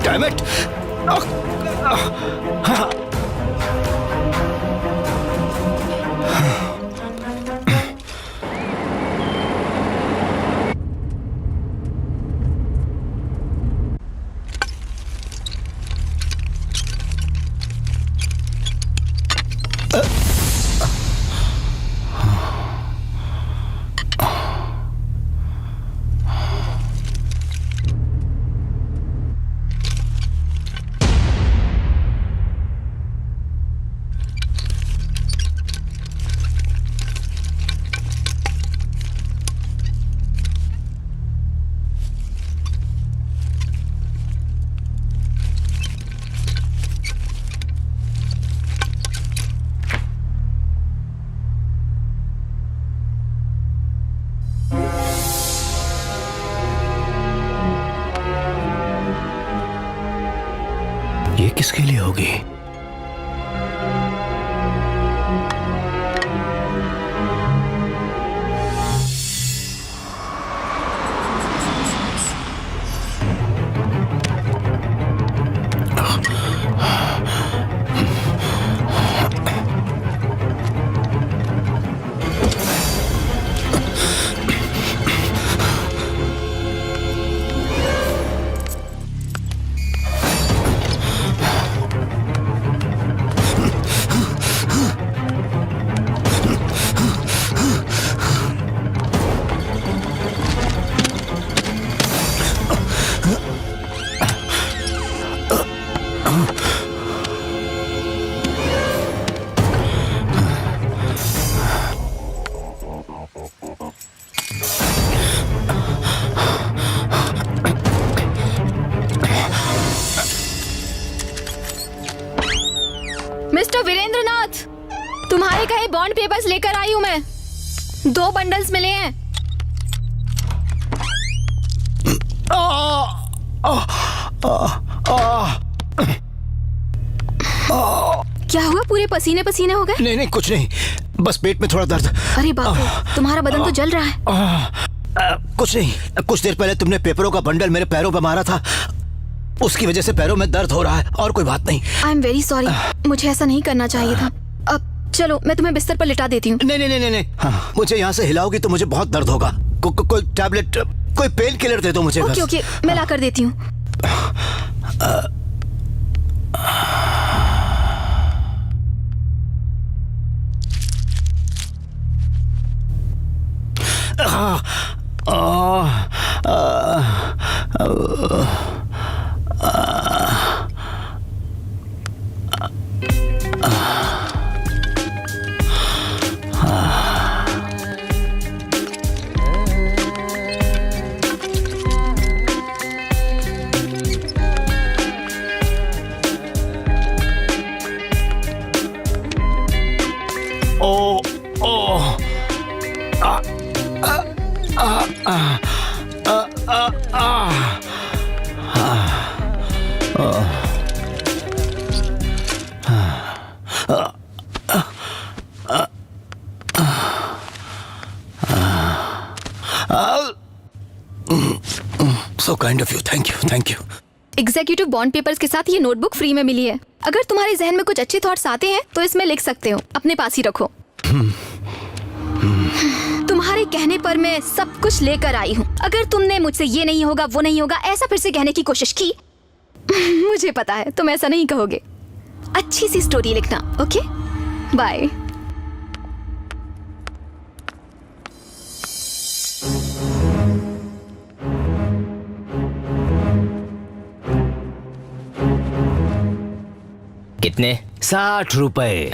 Damn it! ये किसके लिए होगी? मिस्टर वीरेंद्रनाथ, तुम्हारे कहे बॉन्ड पेपर्स लेकर आई हूँ मैं। 2 बंडल्स मिले हैं। क्या हुआ, पूरे पसीने पसीने हो गए? नहीं नहीं, कुछ नहीं, बस पेट में थोड़ा दर्द। अरे बाप रे, तुम्हारा बदन तो जल रहा है। कुछ नहीं, कुछ देर पहले तुमने पेपरों का बंडल मेरे पैरों पर मारा था, उसकी वजह से पैरों में दर्द हो रहा है, और कोई बात नहीं। आई एम वेरी सॉरी, मुझे ऐसा नहीं करना चाहिए था। अब चलो, मैं तुम्हें बिस्तर पर लिटा देती हूँ। नहीं नहीं नहीं नहीं, हाँ, मुझे यहाँ से हिलाओगी तो मुझे बहुत दर्द होगा। कोई टैबलेट, कोई पेन किलर दे दो मुझे। ओके ओके, मैं ला कर देती हूँ। So kind of you. Thank you. Thank you. Executive bond papers के साथ ये नोटबुक फ्री में मिली है। अगर तुम्हारे जहन में कुछ अच्छे थॉट्स आते हैं तो इसमें लिख सकते हो, अपने पास ही रखो। तुम्हारे कहने पर मैं सब कुछ लेकर आई हूँ। अगर तुमने मुझसे ये नहीं होगा वो नहीं होगा ऐसा फिर से कहने की कोशिश की मुझे पता है तुम ऐसा नहीं कहोगे। अच्छी सी स्टोरी लिखना, ओके? बाय। कितने? 60 रुपए।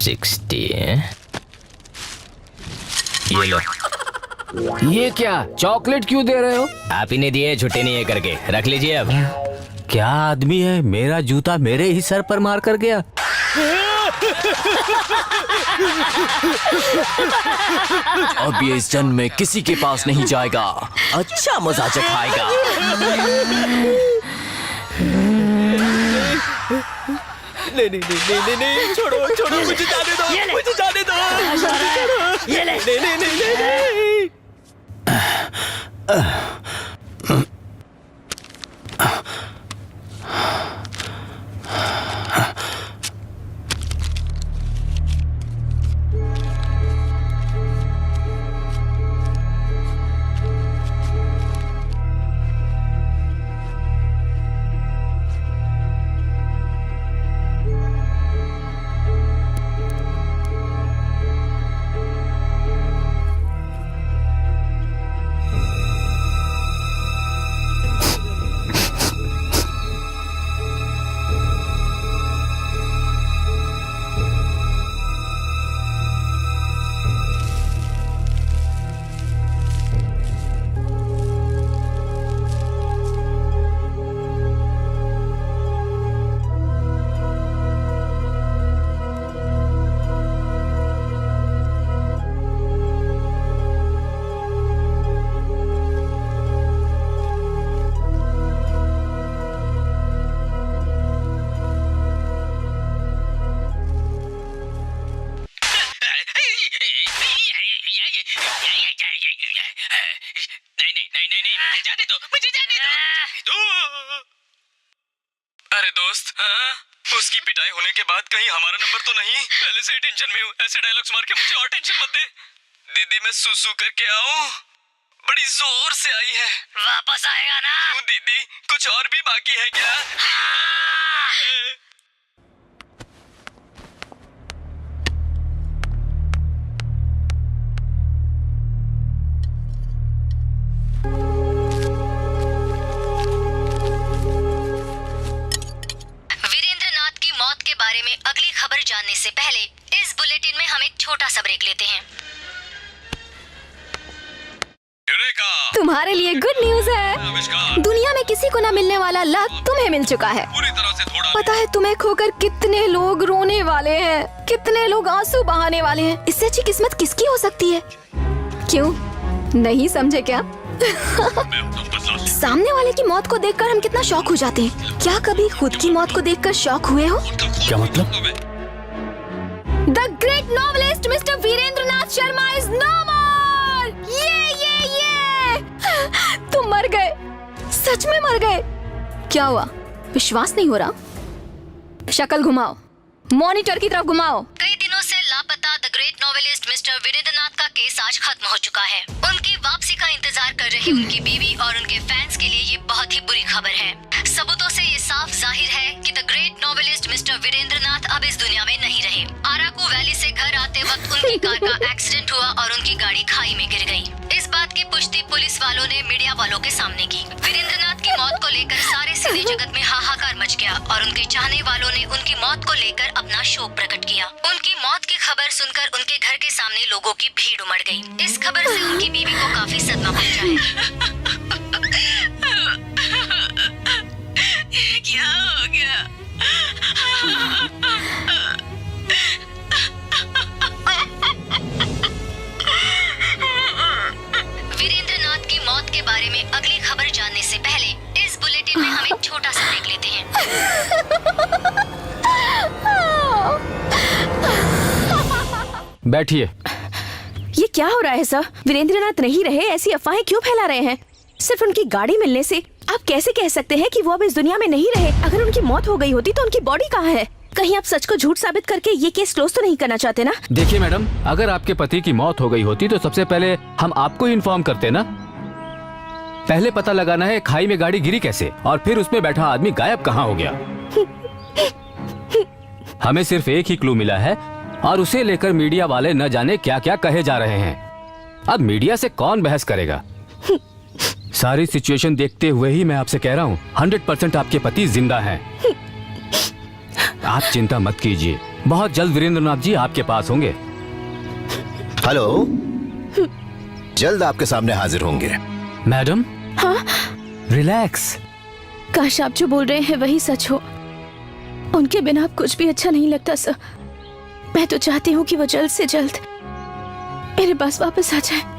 60। ये लो। ये क्या चॉकलेट क्यों दे रहे हो? आप ही ने दिए, छुट्टी नहीं है करके। रख लीजिए अब। क्या आदमी है, मेरा जूता मेरे ही सर पर मार कर गया। अब ये इस जन्म में किसी के पास नहीं जाएगा, अच्छा मजा चखाएगा। नहीं, छोड़ो, मुझे जाने दो, मुझे जाने दो। ये ले। नहीं। अरे दोस्त, उसकी पिटाई होने के बाद कहीं हमारा नंबर तो नहीं? पहले से ही टेंशन में हूँ। ऐसे डायलॉग्स मार के मुझे और टेंशन मत दे। दीदी मैं सुसु करके आऊँ? बड़ी जोर से आई है। वापस आएगा ना? क्यों दीदी, कुछ और भी बाकी है क्या? अगली खबर जानने से पहले इस बुलेटिन में हम एक छोटा सा ब्रेक लेते हैं। तुम्हारे लिए गुड न्यूज है। दुनिया में किसी को ना मिलने वाला लक तुम्हें मिल चुका है। पता है तुम्हें खोकर कितने लोग रोने वाले हैं, कितने लोग आंसू बहाने वाले हैं। इससे अच्छी किस्मत किसकी हो सकती है? क्यों नहीं समझे क्या? सामने वाले की मौत को देखकर हम कितना शॉक हो जाते हैं। क्या कभी खुद की मौत को देखकर शॉक हुए हो? क्या मतलब? The great novelist mister Virendranath Sharma is no more. ये तुम मर गए, सच में मर गए। क्या हुआ, विश्वास नहीं हो रहा? शक्ल घुमाओ, मॉनिटर की तरफ घुमाओ। कई दिनों से लापता the great novelist mister Virendranath का केस आज खत्म हो चुका है। उनकी वापसी का इंतजार कर रही उनकी बीवी और उनके फैंस के लिए ये बहुत ही बुरी खबर है। सबूतों से ये साफ जाहिर है कि the great novelist mister Virendranath अब इस दुनिया में नहीं रहे। आराकू वैली से घर आते वक्त उनकी कार का एक्सीडेंट हुआ और उनकी गाड़ी खाई में गिर गई। इस बात की पुष्टि पुलिस वालों ने मीडिया वालों के सामने की। वीरेंद्रनाथ की मौत को लेकर सारे सिने जगत में हाहाकार मच गया और उनके चाहने वालों ने उनकी मौत को लेकर अपना शोक प्रकट किया। उनकी मौत की खबर सुनकर उनके घर के सामने लोगों की भीड़ उमड़ गई। इस खबर से उनकी बीवी को काफी सदमा पहुंचा है। क्या हो गया? वीरेंद्रनाथ की मौत के बारे में अगली खबर जानने से पहले इस बुलेटिन में हम एक छोटा सा ब्रेक लेते हैं। बैठिए। ये क्या हो रहा है सर? वीरेंद्रनाथ नहीं रहे, ऐसी अफवाहें क्यों फैला रहे हैं? सिर्फ उनकी गाड़ी मिलने से आप कैसे कह सकते हैं कि वो अब इस दुनिया में नहीं रहे? अगर उनकी मौत हो गई होती तो उनकी बॉडी कहाँ है? कहीं आप सच को झूठ साबित करके ये केस क्लोज तो नहीं करना चाहते ना? देखिए मैडम, अगर आपके पति की मौत हो गई होती तो सबसे पहले हम आपको इन्फॉर्म करते ना। पहले पता लगाना है खाई में गाड़ी गिरी कैसे और फिर उसमें बैठा आदमी गायब कहाँ हो गया। हमें सिर्फ एक ही क्लू मिला है और उसे लेकर मीडिया वाले न जाने क्या क्या कहे जा रहे हैं। अब मीडिया से कौन बहस करेगा? सारी सिचुएशन देखते हुए ही मैं आपसे कह रहा हूँ 100% आपके पति जिंदा हैं। आप चिंता मत कीजिए, बहुत जल्द वीरेंद्रनाथ जी आपके पास होंगे। हेलो, जल्द आपके सामने हाजिर होंगे। मैडम, हाँ? रिलैक्स। काश आप जो बोल रहे हैं वही सच हो। उनके बिना कुछ भी अच्छा नहीं लगता सर। मैं तो चाहती हूँ कि वो जल्द से जल्द मेरे पास वापस आ जाए।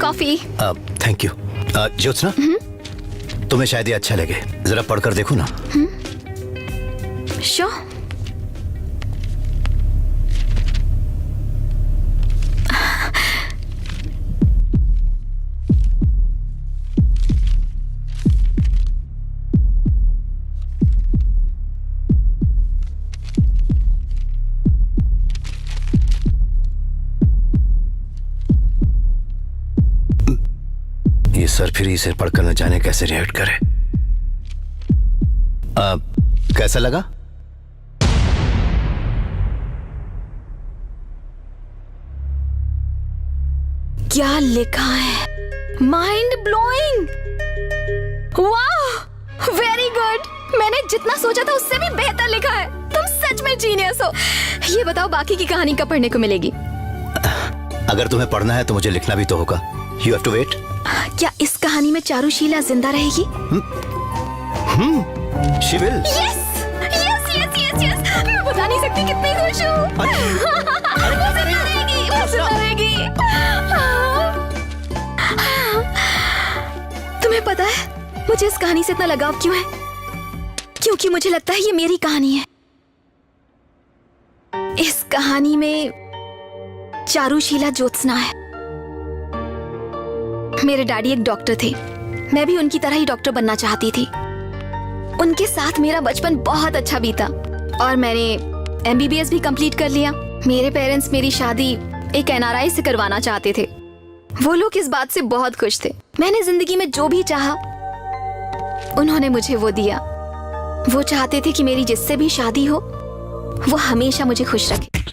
कॉफी। Thank you. ज्योत्सना, तुम्हें शायद ये अच्छा लगे, जरा पढ़कर देखो ना। शो। सर फिर इसे पढ़कर न जाने कैसे रिएक्ट करे। कैसा लगा? क्या लिखा है? Mind blowing. वाह, वेरी गुड। मैंने जितना सोचा था उससे भी बेहतर लिखा है। तुम सच में जीनियस हो। ये बताओ बाकी की कहानी कब पढ़ने को मिलेगी? अगर तुम्हें पढ़ना है तो मुझे लिखना भी तो होगा। You have to wait. क्या इस कहानी में चारुशीला जिंदा रहेगी? She will. Yes, yes, yes, yes, yes. मैं बता नहीं सकती कितनी खुश हूँ। वो जिंदा रहेगी, वो जिंदा रहेगी। तुम्हें पता है मुझे इस कहानी से इतना लगाव क्यों है? क्योंकि मुझे लगता है ये मेरी कहानी है। इस कहानी में चारुशीला ज्योत्सना है। मेरे डैडी एक डॉक्टर थे, मैं भी उनकी तरह ही डॉक्टर बनना चाहती थी। उनके साथ मेरा बचपन बहुत अच्छा बीता और मैंने MBBS भी कंप्लीट कर लिया। मेरे पेरेंट्स मेरी शादी एक NRI से करवाना चाहते थे। वो लोग इस बात से बहुत खुश थे। मैंने जिंदगी में जो भी चाहा उन्होंने मुझे वो दिया। वो चाहते थे कि मेरी जिससे भी शादी हो वो हमेशा मुझे खुश रखे।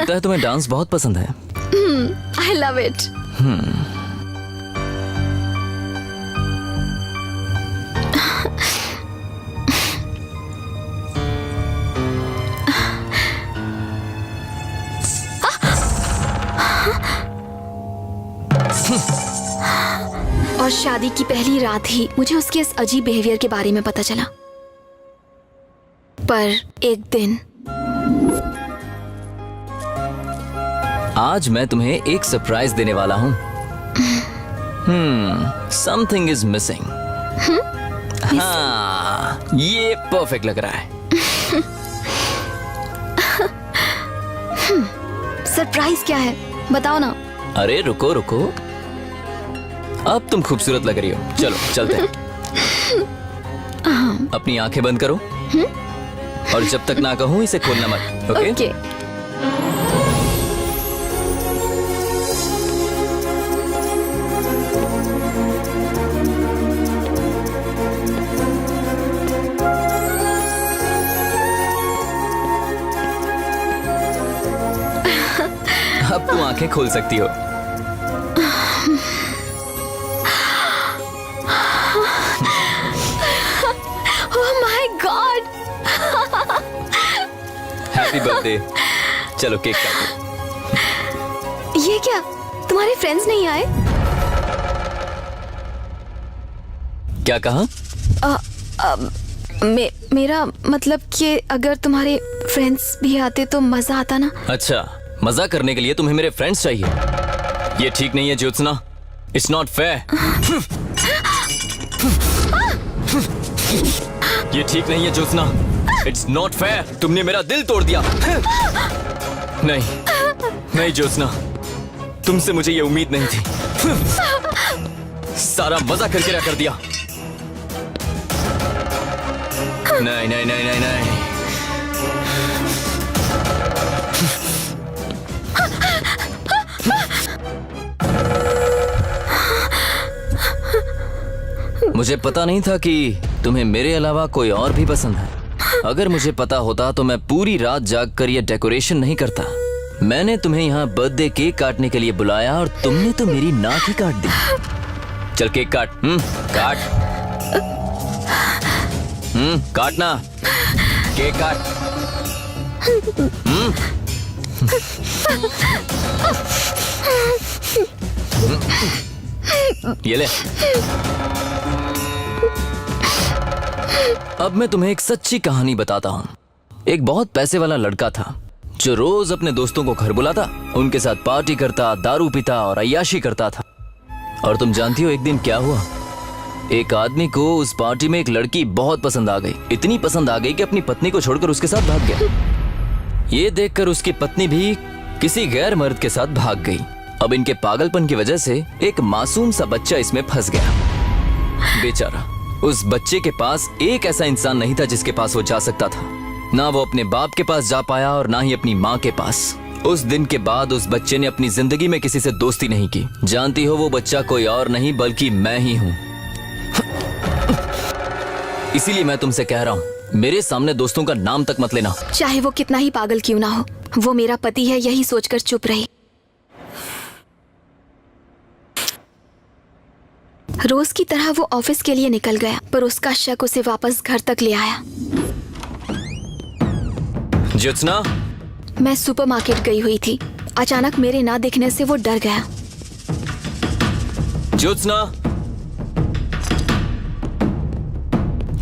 लगता है तुम्हें डांस बहुत पसंद है। I love it. और शादी की पहली रात ही मुझे उसके इस अजीब बिहेवियर के बारे में पता चला। पर एक दिन आज मैं तुम्हें एक सरप्राइज देने वाला हूँ। Something is missing. हाँ, ये परफेक्ट लग रहा है। सरप्राइज क्या है, बताओ ना। अरे रुको रुको, अब तुम खूबसूरत लग रही हो। चलो चलते हैं। अपनी आंखें बंद करो और जब तक ना कहूं इसे खोलना मत। ओके? ओके। अब तुम आंखें खोल सकती हो। Oh my God. Happy birthday. चलो केक काटो। ये क्या, तुम्हारे फ्रेंड्स नहीं आए? क्या कहा? मेरा मतलब कि अगर तुम्हारे फ्रेंड्स भी आते तो मजा आता ना। अच्छा, मजा करने के लिए तुम्हें मेरे फ्रेंड्स चाहिए? ये ठीक नहीं है ज्योत्सना। It's not fair. ये ठीक नहीं है ज्योत्सना। It's not fair. तुमने मेरा दिल तोड़ दिया। नहीं नहीं ज्योत्सना, तुमसे मुझे ये उम्मीद नहीं थी। सारा मजा करके क्या कर दिया। नहीं नहीं नहीं नहीं नहीं। मुझे पता नहीं था कि तुम्हें मेरे अलावा कोई और भी पसंद है। अगर मुझे पता होता तो मैं पूरी रात जागकर ये डेकोरेशन नहीं करता। मैंने तुम्हें यहाँ बर्थडे केक काटने के लिए बुलाया और तुमने तो मेरी नाक ही काट दी। चल केक काट। काट। काटना। केक काट। ये ले। अब मैं तुम्हें एक सच्ची कहानी बताता हूँ। एक बहुत पैसे वाला लड़का था जो रोज अपने दोस्तों को घर बुलाता, उनके साथ पार्टी करता, दारू पीता और अय्याशी करता था। और तुम जानती हो एक दिन क्या हुआ? एक आदमी को उस पार्टी में एक लड़की बहुत पसंद आ गई। इतनी पसंद आ गई कि अपनी पत्नी को छोड़कर उसके साथ भाग गया। ये देखकर उसकी पत्नी भी किसी गैर मर्द के साथ भाग गई। अब इनके पागलपन की वजह से एक मासूम सा बच्चा इसमें फंस गया। बेचारा, उस बच्चे के पास एक ऐसा इंसान नहीं था जिसके पास वो जा सकता था। ना वो अपने बाप के पास जा पाया और ना ही अपनी माँ के पास। उस दिन के बाद उस बच्चे ने अपनी जिंदगी में किसी से दोस्ती नहीं की। जानती हो, वो बच्चा कोई और नहीं बल्कि मैं ही हूँ। इसीलिए मैं तुमसे कह रहा हूँ, मेरे सामने दोस्तों का नाम तक मत लेना। चाहे वो कितना ही पागल क्यों ना हो, वो मेरा पति है, यही सोचकर चुप रही। रोज की तरह वो ऑफिस के लिए निकल गया, पर उसका शक उसे वापस घर तक ले आया। ज्योत्सना, मैं सुपरमार्केट गई हुई थी। अचानक मेरे ना दिखने से वो डर गया। ज्योत्सना,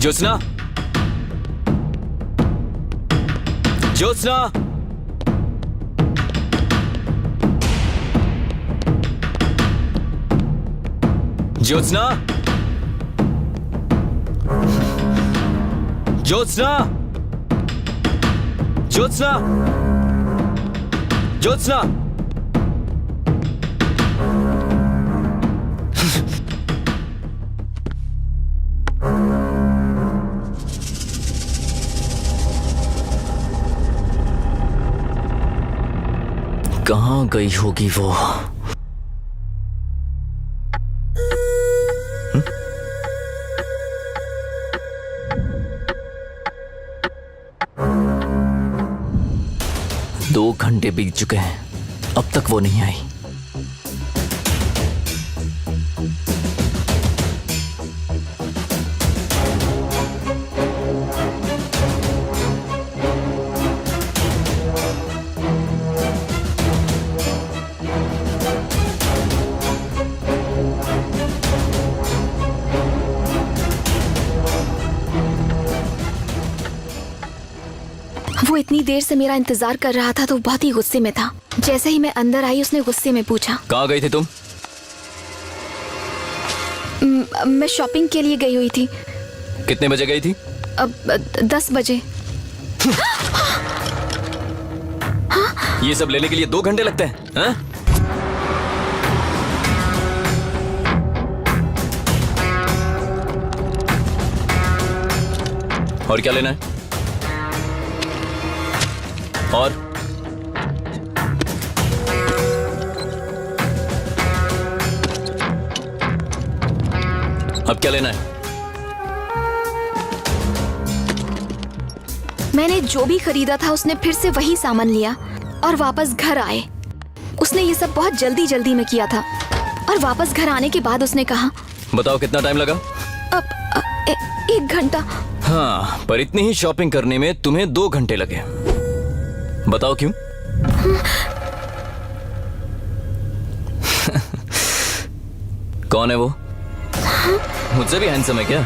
ज्योत्सना, ज्योत्सना, ज्योत्सना, ज्योत्सना, ज्योत्सना, ज्योत्सना। कहाँ गई होगी वो? दो घंटे घंटे बीत चुके हैं, अब तक वो नहीं आई। वो इतनी देर से मेरा इंतजार कर रहा था तो बहुत ही गुस्से में था। जैसे ही मैं अंदर आई उसने गुस्से में पूछा, कहाँ गई थी तुम? मैं शॉपिंग के लिए गई हुई थी। कितने बजे गई थी? अब 10 बजे। ये सब लेने के लिए 2 घंटे लगते हैं, हाँ? और क्या लेना है? और अब क्या लेना है? मैंने जो भी खरीदा था उसने फिर से वही सामान लिया और वापस घर आए। उसने ये सब बहुत जल्दी जल्दी में किया था और वापस घर आने के बाद उसने कहा, बताओ कितना टाइम लगा? अब 1 घंटा। हाँ, पर इतनी ही शॉपिंग करने में तुम्हें 2 घंटे लगे। बताओ क्यों? कौन है वो? मुझसे भी हैंडसम है क्या?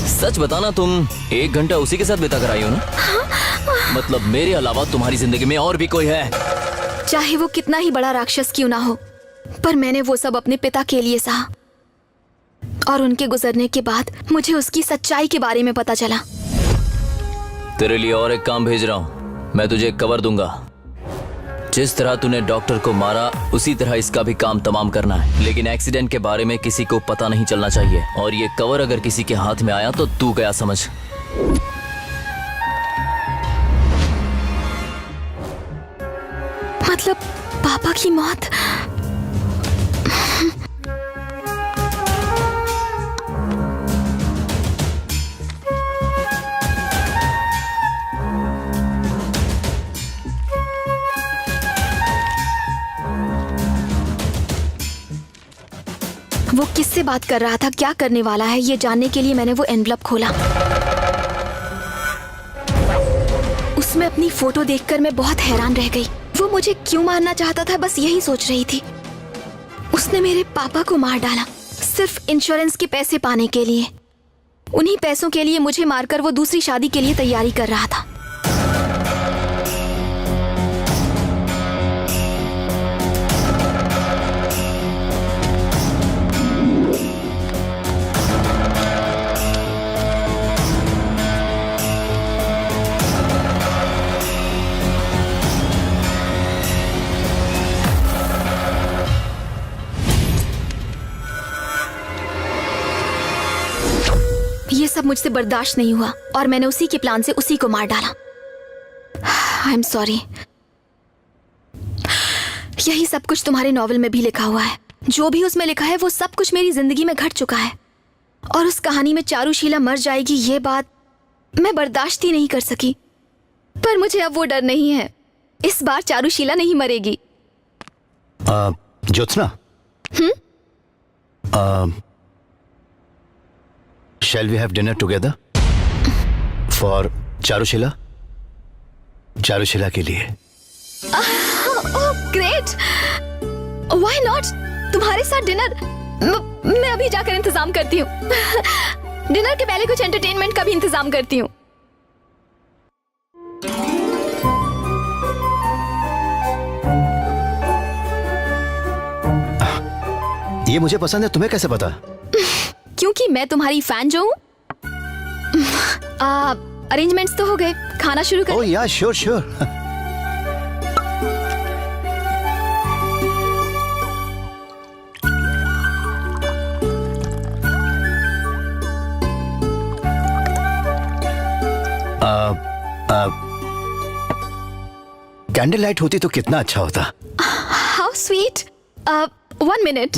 सच बताना, तुम 1 घंटा उसी के साथ बिता कर आई हो ना? मतलब मेरे अलावा तुम्हारी जिंदगी में और भी कोई है? चाहे वो कितना ही बड़ा राक्षस क्यों ना हो, पर मैंने वो सब अपने पिता के लिए सहा और उनके गुजरने के बाद मुझे उसकी सच्चाई के बारे में पता चला। तेरे लिए और एक काम भेज रहा हूँ। मैं तुझे एक कवर दूंगा। जिस तरह तूने डॉक्टर को मारा उसी तरह इसका भी काम तमाम करना है, लेकिन एक्सीडेंट के बारे में किसी को पता नहीं चलना चाहिए। और ये कवर अगर किसी के हाथ में आया तो तू गया समझ। मतलब पापा की मौत? वो किससे बात कर रहा था, क्या करने वाला है, ये जानने के लिए मैंने वो एनवलप खोला। उसमें अपनी फोटो देखकर मैं बहुत हैरान रह गई। वो मुझे क्यों मारना चाहता था, बस यही सोच रही थी। उसने मेरे पापा को मार डाला सिर्फ इंश्योरेंस के पैसे पाने के लिए। उन्हीं पैसों के लिए मुझे मारकर वो दूसरी शादी के लिए तैयारी कर रहा था। ये सब मुझसे बर्दाश्त नहीं हुआ और मैंने उसी के प्लान से उसी को मार डाला। I am sorry. यही सब कुछ तुम्हारे नॉवेल में भी लिखा हुआ है। जो भी उसमें लिखा है वो सब कुछ मेरी जिंदगी में घट चुका है। और उस कहानी में चारुशीला मर जाएगी ये बात मैं बर्दाश्त ही नहीं कर सकी। पर मुझे अब वो डर नहीं है। इस बार चारुशीला नहीं मरेगी। Jyotsna, shall we have dinner together for Charushila? Charushila के लिए। Great, why not? तुम्हारे साथ डिनर? मैं अभी जाकर इंतजाम करती हूँ। डिनर के पहले कुछ एंटरटेनमेंट का भी इंतजाम करती हूँ। ये मुझे पसंद है, तुम्हें कैसे पता? क्योंकि मैं तुम्हारी फैन जो हूँ। अरेंजमेंट्स तो हो गए, खाना शुरू कर। ओह या, श्योर श्योर। कैंडल लाइट होती तो कितना अच्छा होता। How sweet. 1 मिनट।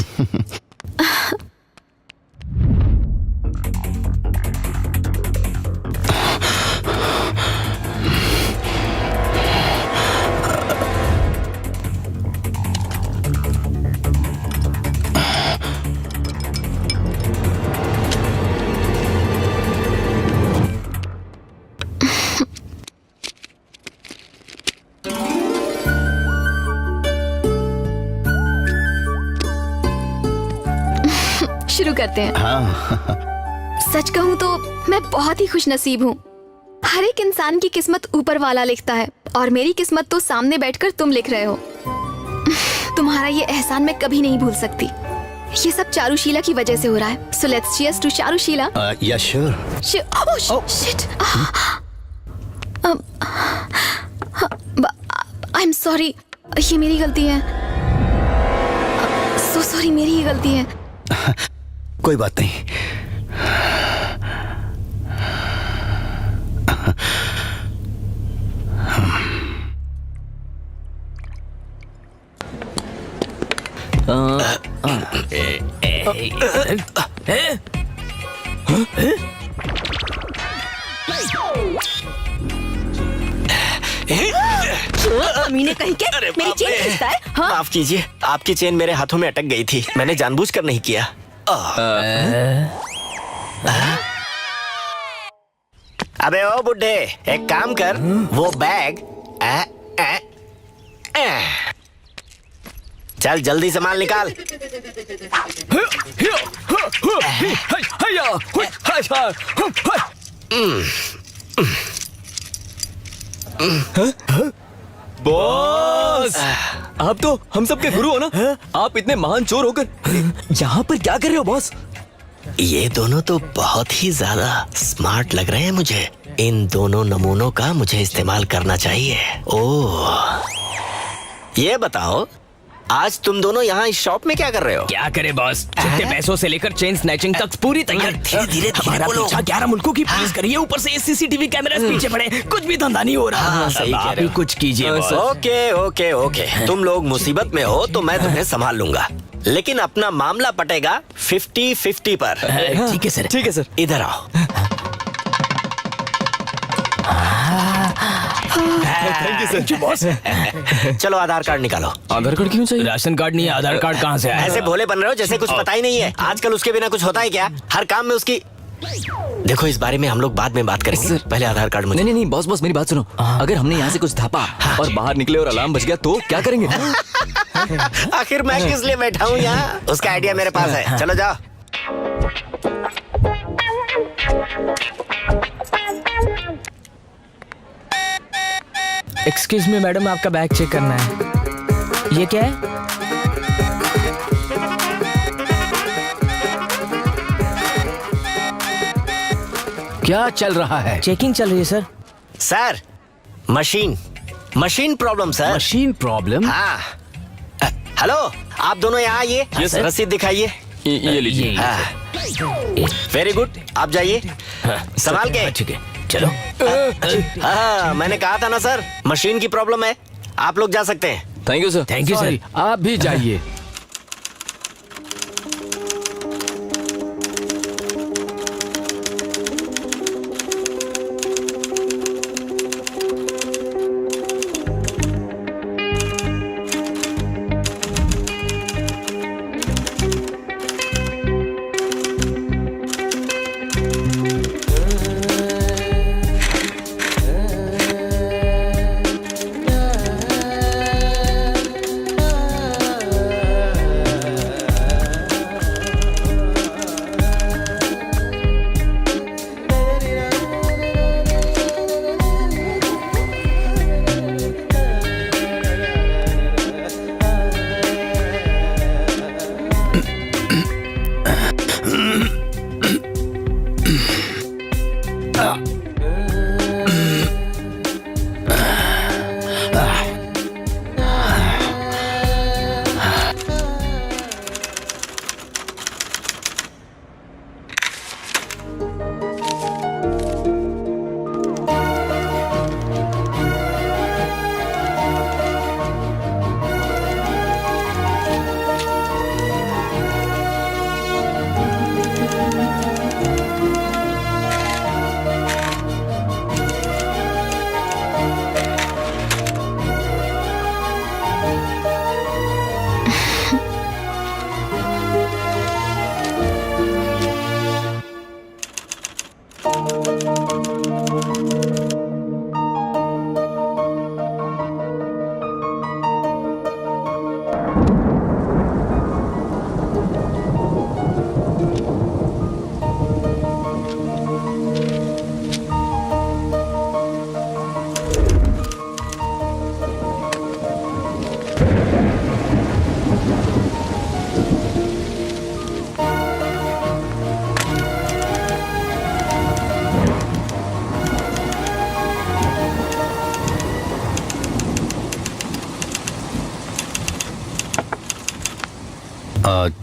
शुरू करते हैं। हाँ। सच कहूँ तो मैं बहुत ही खुशनसीब हूँ। हर एक इंसान की किस्मत ऊपर वाला लिखता है और मेरी किस्मत तो सामने बैठकर तुम लिख रहे हो। तुम्हारा ये एहसान मैं कभी नहीं भूल सकती। ये सब चारुशीला की वजह से हो रहा है। So let's cheers to Charushila. या sure. Shit. I am sorry, ये मेरी गलती है। सो सॉरी, मेरी ही गलती है। कोई बात नहीं। अमीने कहीं के मेरी चेन खींचता है। हाँ? माफ कीजिए, आपकी चेन मेरे हाथों में अटक गई थी। मैंने जानबूझकर नहीं किया। अबे ओ बुड्ढे, एक काम कर, वो बैग चल जल्दी से माल निकाल। बॉस, आप तो हम सबके गुरु हो ना। आप इतने महान चोर होकर यहाँ पर क्या कर रहे हो बॉस? ये दोनों तो बहुत ही ज्यादा स्मार्ट लग रहे हैं मुझे। इन दोनों नमूनों का मुझे इस्तेमाल करना चाहिए। ओह, ये बताओ, आज तुम दोनों यहाँ इस शॉप में क्या कर रहे हो? क्या करे बॉस, छुट्टे पैसों से लेकर चेन स्नैचिंग तक पूरी तैयार। धीरे-धीरे हमारा बोलो। पीछा 11 मुल्कों की पुलिस करी है, ऊपर से ये सीसीटीवी कैमरे पीछे पड़े, कुछ भी धंधा नहीं हो रहा। सही अब कह आप रहे ही हो। कुछ कीजिए बॉस। ओके ओके ओके, तुम लोग मुसीबत में हो तो मैं तुम्हें संभाल लूंगा, लेकिन अपना मामला पटेगा 50-50 पर। ठीक है सर। ठीक है सर। इधर आओ। Thank you boss. चलो आधार कार्ड निकालो। आधार कार्ड क्यों चाहिए? राशन कार्ड नहीं है, आधार कार्ड कहाँ से आया? ऐसे भोले बन रहे हो जैसे कुछ पता ही नहीं है। आजकल उसके बिना कुछ होता है क्या? हर काम में उसकी। देखो, इस बारे में हम लोग बाद में बात करेंगे। पहले आधार कार्ड मुझे। नहीं बॉस बॉस, मेरी बात सुनो। अगर हमने यहाँ से कुछ थापा और बाहर निकले और अलार्म बज गया तो क्या करेंगे? आखिर मैं किस लिए बैठा हूँ यहाँ? उसका आइडिया मेरे पास है। चलो जाओ। एक्सक्यूज मी मैडम, आपका बैग चेक करना है। ये क्या है? क्या चल रहा है? चेकिंग चल रही है sir. Sir, machine problem sir. Machine problem? हाँ। हेलो, आप दोनों यहाँ आइए। Yes, sir. रसीद दिखाइए। ये लीजिए। वेरी गुड, आप जाइए। संभाल के। ठीक है, चलो। हाँ, मैंने कहा था ना सर, मशीन की प्रॉब्लम है। आप लोग जा सकते हैं। Thank you sir. Thank you sir. Sorry, आप भी जाइए।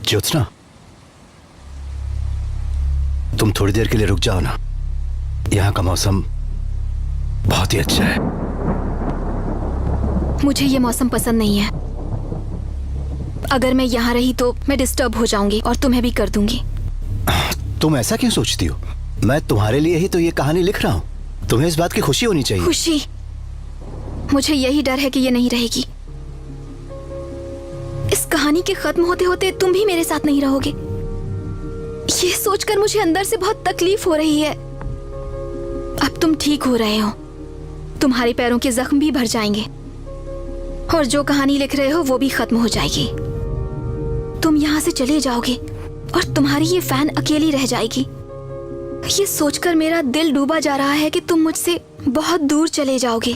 ज्योत्सना, तुम थोड़ी देर के लिए रुक जाओ ना। यहाँ का मौसम बहुत ही अच्छा है। मुझे ये मौसम पसंद नहीं है। अगर मैं यहाँ रही तो मैं डिस्टर्ब हो जाऊंगी और तुम्हें भी कर दूंगी। तुम ऐसा क्यों सोचती हो? मैं तुम्हारे लिए ही तो ये कहानी लिख रहा हूँ। तुम्हें इस बात की खुशी होनी चाहिए। खुशी? मुझे यही डर है कि ये नहीं रहेगी। इस कहानी के खत्म होते होते तुम भी मेरे साथ नहीं रहोगे। ये सोचकर मुझे अंदर से बहुत तकलीफ हो रही है। अब तुम ठीक हो रहे हो, तुम्हारे पैरों के जख्म भी भर जाएंगे और जो कहानी लिख रहे हो वो भी खत्म हो जाएगी। तुम यहाँ से चले जाओगे और तुम्हारी ये फैन अकेली रह जाएगी। ये सोचकर मेरा दिल डूबा जा रहा है कि तुम मुझसे बहुत दूर चले जाओगे।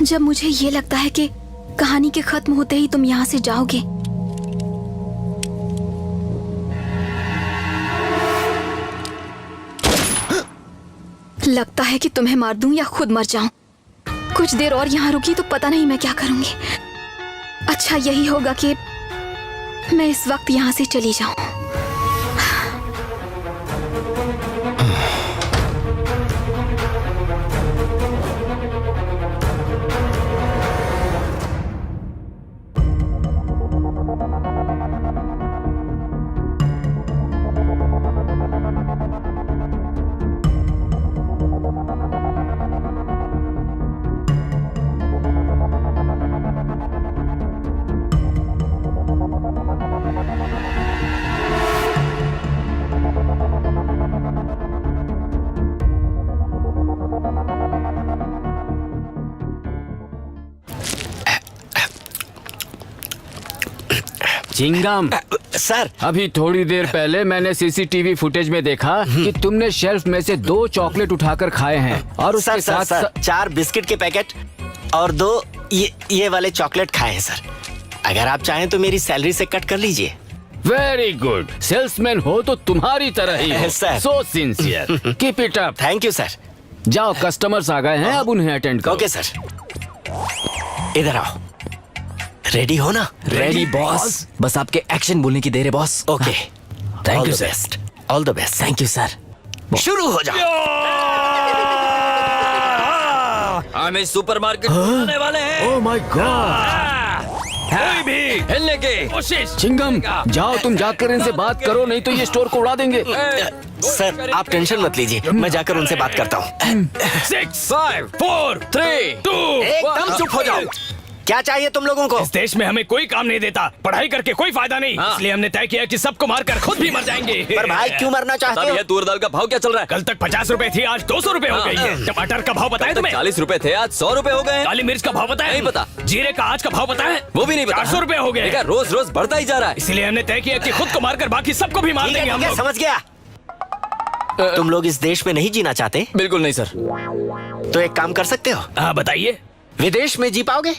जब मुझे ये लगता है कि कहानी के खत्म होते ही तुम यहाँ से जाओगे। लगता है कि तुम्हें मार दूं या खुद मर जाऊं। कुछ देर और यहाँ रुकी तो पता नहीं मैं क्या करूंगी। अच्छा यही होगा कि मैं इस वक्त यहाँ से चली जाऊं। चिंगम, सर, अभी थोड़ी देर पहले मैंने सीसीटीवी फुटेज में देखा कि तुमने शेल्फ में से 2 चॉकलेट उठाकर खाए हैं और उसके सर, साथ 4 बिस्किट के पैकेट और 2 ये वाले चॉकलेट खाए हैं सर। अगर आप चाहें तो मेरी सैलरी से कट कर लीजिए। वेरी गुड, सेल्समैन हो तो तुम्हारी तरह ही हो। Sir. So sincere, keep it up. Thank you sir. जाओ, कस्टमर्स आ गए हैं, अब उन्हें अटेंड करो। ओके सर, इधर आओ। रेडी हो ना? Ready boss. बस आपके एक्शन बोलने की देर है boss. Okay, thank you the sir. Best, all the best. Thank you sir. शुरू हो जाओ। हमें सुपरमार्केट बनाने वाले हैं। ओह माय गॉड, कोई भी हिलने के कोशिश। चिंगम, जाओ तुम जाकर इनसे बात करो, नहीं तो ये स्टोर को उड़ा देंगे। सर आप टेंशन मत लीजिए, मैं जाकर उनसे बात करता हूँ। 6 5 4 3 2 एकदम चुप हो जाओ। क्या चाहिए तुम लोगों को? इस देश में हमें कोई काम नहीं देता, पढ़ाई करके कोई फायदा नहीं। इसलिए हमने तय किया कि सबको मारकर खुद भी मर जाएंगे। पर भाई क्यों मरना चाहते हो? तूर दाल का भाव क्या चल रहा है? कल तक 50 रुपए थी, आज 200 रुपए हो गई है। टमाटर का भाव बताया तुम्हें? 40 रुपए थे, आज 100 रुपए हो गए। काली मिर्च का भाव बताया? नहीं पता। जीरे का आज का भाव बताया? वो भी नहीं पता। 400 रुपए हो गए। रोज रोज बढ़ता ही जा रहा है। इसलिए हमने तय किया कि खुद को मारकर बाकी सबको भी मार देंगे हम लोग। समझ गया। तुम लोग इस देश में नहीं जीना चाहते? बिल्कुल नहीं सर। तो एक काम कर सकते हो। हाँ बताइए। विदेश में जी पाओगे?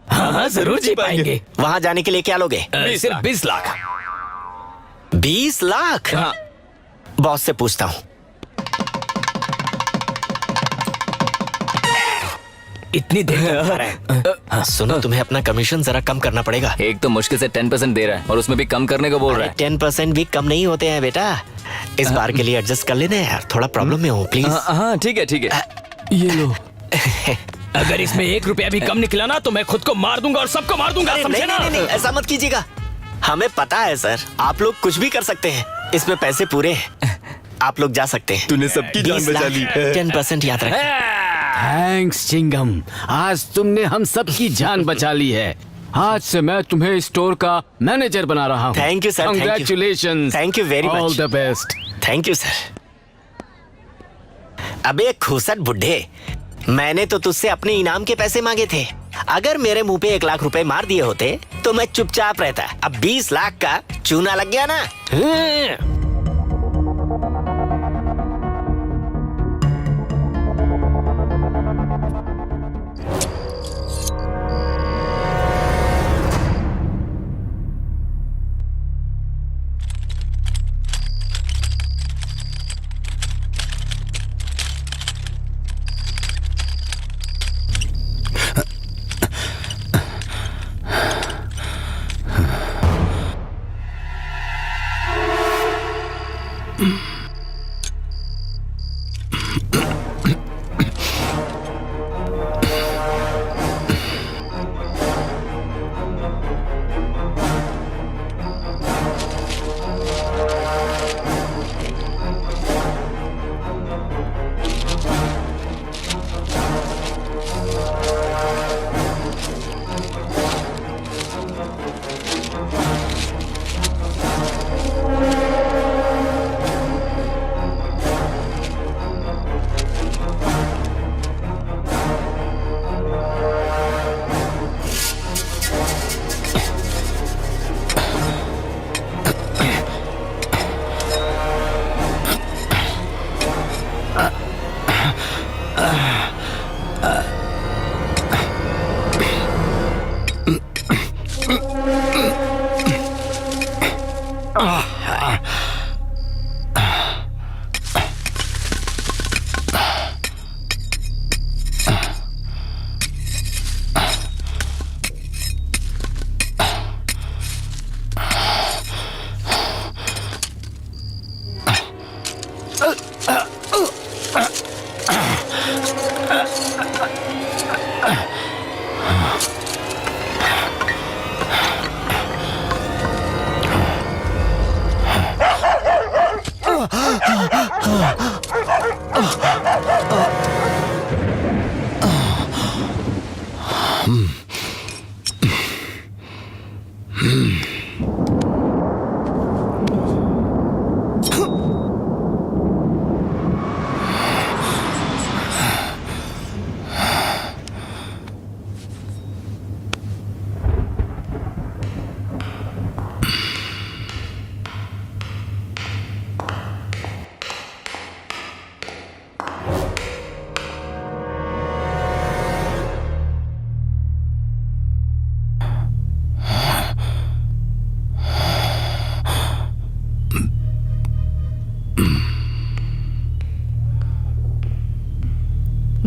हाँ जरूर जी पाएंगे। वहाँ जाने के लिए क्या लोगे? सिर्फ 20 लाख। 20 लाख? हाँ। बॉस से पूछता हूँ। इतनी देर तक खा रहे हैं। सुनो, तुम्हें अपना कमीशन जरा कम करना पड़ेगा। एक तो मुश्किल से 10% दे रहा है और उसमें भी कम करने को बोल रहा है। 10% भी कम नहीं होते हैं बेटा। इस बार के लिए एडजस्ट कर लेना यार, थोड़ा प्रॉब्लम में हूँ प्लीज। हाँ ठीक है ठीक है। ये लो। अगर इसमें 1 रुपया भी कम निकला ना तो मैं खुद को मार दूंगा और सबको मार दूंगा, समझे ना? नहीं, ऐसा मत कीजिएगा। हमें पता है सर, आप लोग कुछ भी कर सकते हैं। इसमें पैसे पूरे हैं, आप लोग जा सकते हैं। तूने सबकी जान बचा ली। 10% याद रखें। थैंक्स चिंगम, आज तुमने हम सबकी जान बचा ली है। आज से मैं तुम्हें स्टोर का मैनेजर बना रहा हूँ। Thank you sir. Congratulations. Thank you very All much. the best. Thank you sir. अबे खूसट बुड्ढे, मैंने तो तुझसे अपने इनाम के पैसे मांगे थे। अगर मेरे मुंह पे 1 लाख रुपए मार दिए होते तो मैं चुपचाप रहता। अब 20 लाख का चूना लग गया ना।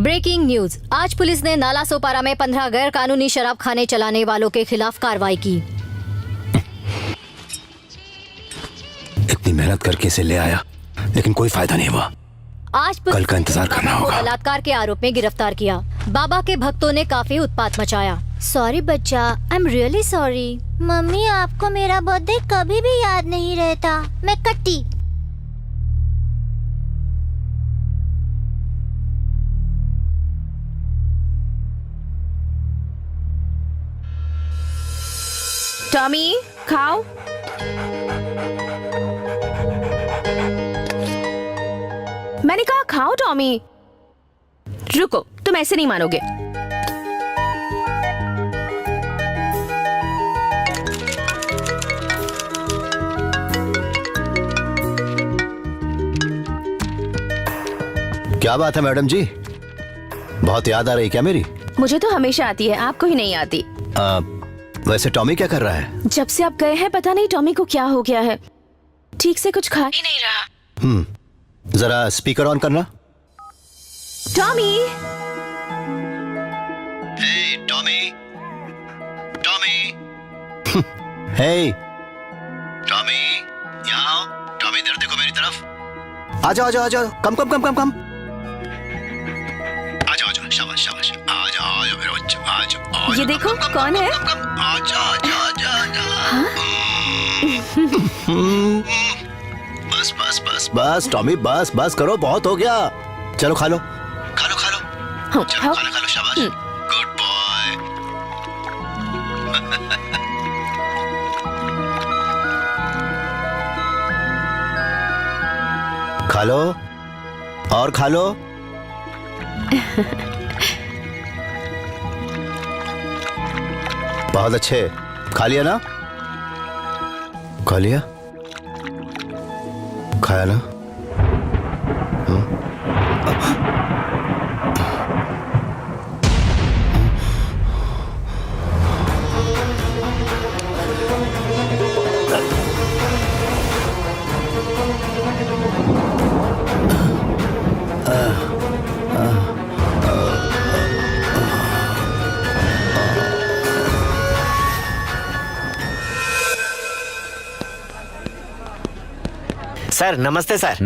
Breaking news. आज पुलिस ने नाला सोपारा में 15 गैर कानूनी शराब खाने चलाने वालों के खिलाफ कार्रवाई की। इतनी मेहनत करके इसे ले आया लेकिन कोई फायदा नहीं हुआ। आज पुलिस कल का इंतजार करना होगा। बलात्कार के आरोप में गिरफ्तार किया। बाबा के भक्तों ने काफी उत्पात मचाया। सॉरी बच्चा, I am really sorry. Mummy, आपको मेरा बर्थडे कभी भी याद नहीं रहता। मैं कट्टी। टॉमी, खाओ। मैंने कहा खाओ टॉमी। रुको, तुम ऐसे नहीं मानोगे। क्या बात है मैडम जी, बहुत याद आ रही क्या मेरी? मुझे तो हमेशा आती है, आपको ही नहीं आती। वैसे टॉमी क्या कर रहा है? जब से आप गए हैं पता नहीं टॉमी को क्या हो गया है, ठीक से कुछ खा ही नहीं रहा। जरा स्पीकर ऑन करना। टॉमी, हे टॉमी, टॉमी, हे टॉमी, यहाँ आओ। टॉमी इधर देखो मेरी तरफ। आ जाओ, आ जाओ, आ जाओ। कम कम कम कम कम। आ जाओ, आ जाओ। शाबाश शाबाश। आ जाओ, आ जाओ मेरे बच्चे। आ जाओ। ये देखो कौन है। आ जाओ, आ जाओ, आ जाओ। बस बस बस बस टॉमी, बस बस करो, बहुत हो गया। चलो खा लो, खा लो, खा लो। चलो खाना खा लो। शाबाश, गुड बॉय। खा लो और खा लो। बहुत अच्छे। खा लिया ना? खा लिया? खाया ना? सर नमस्ते सर।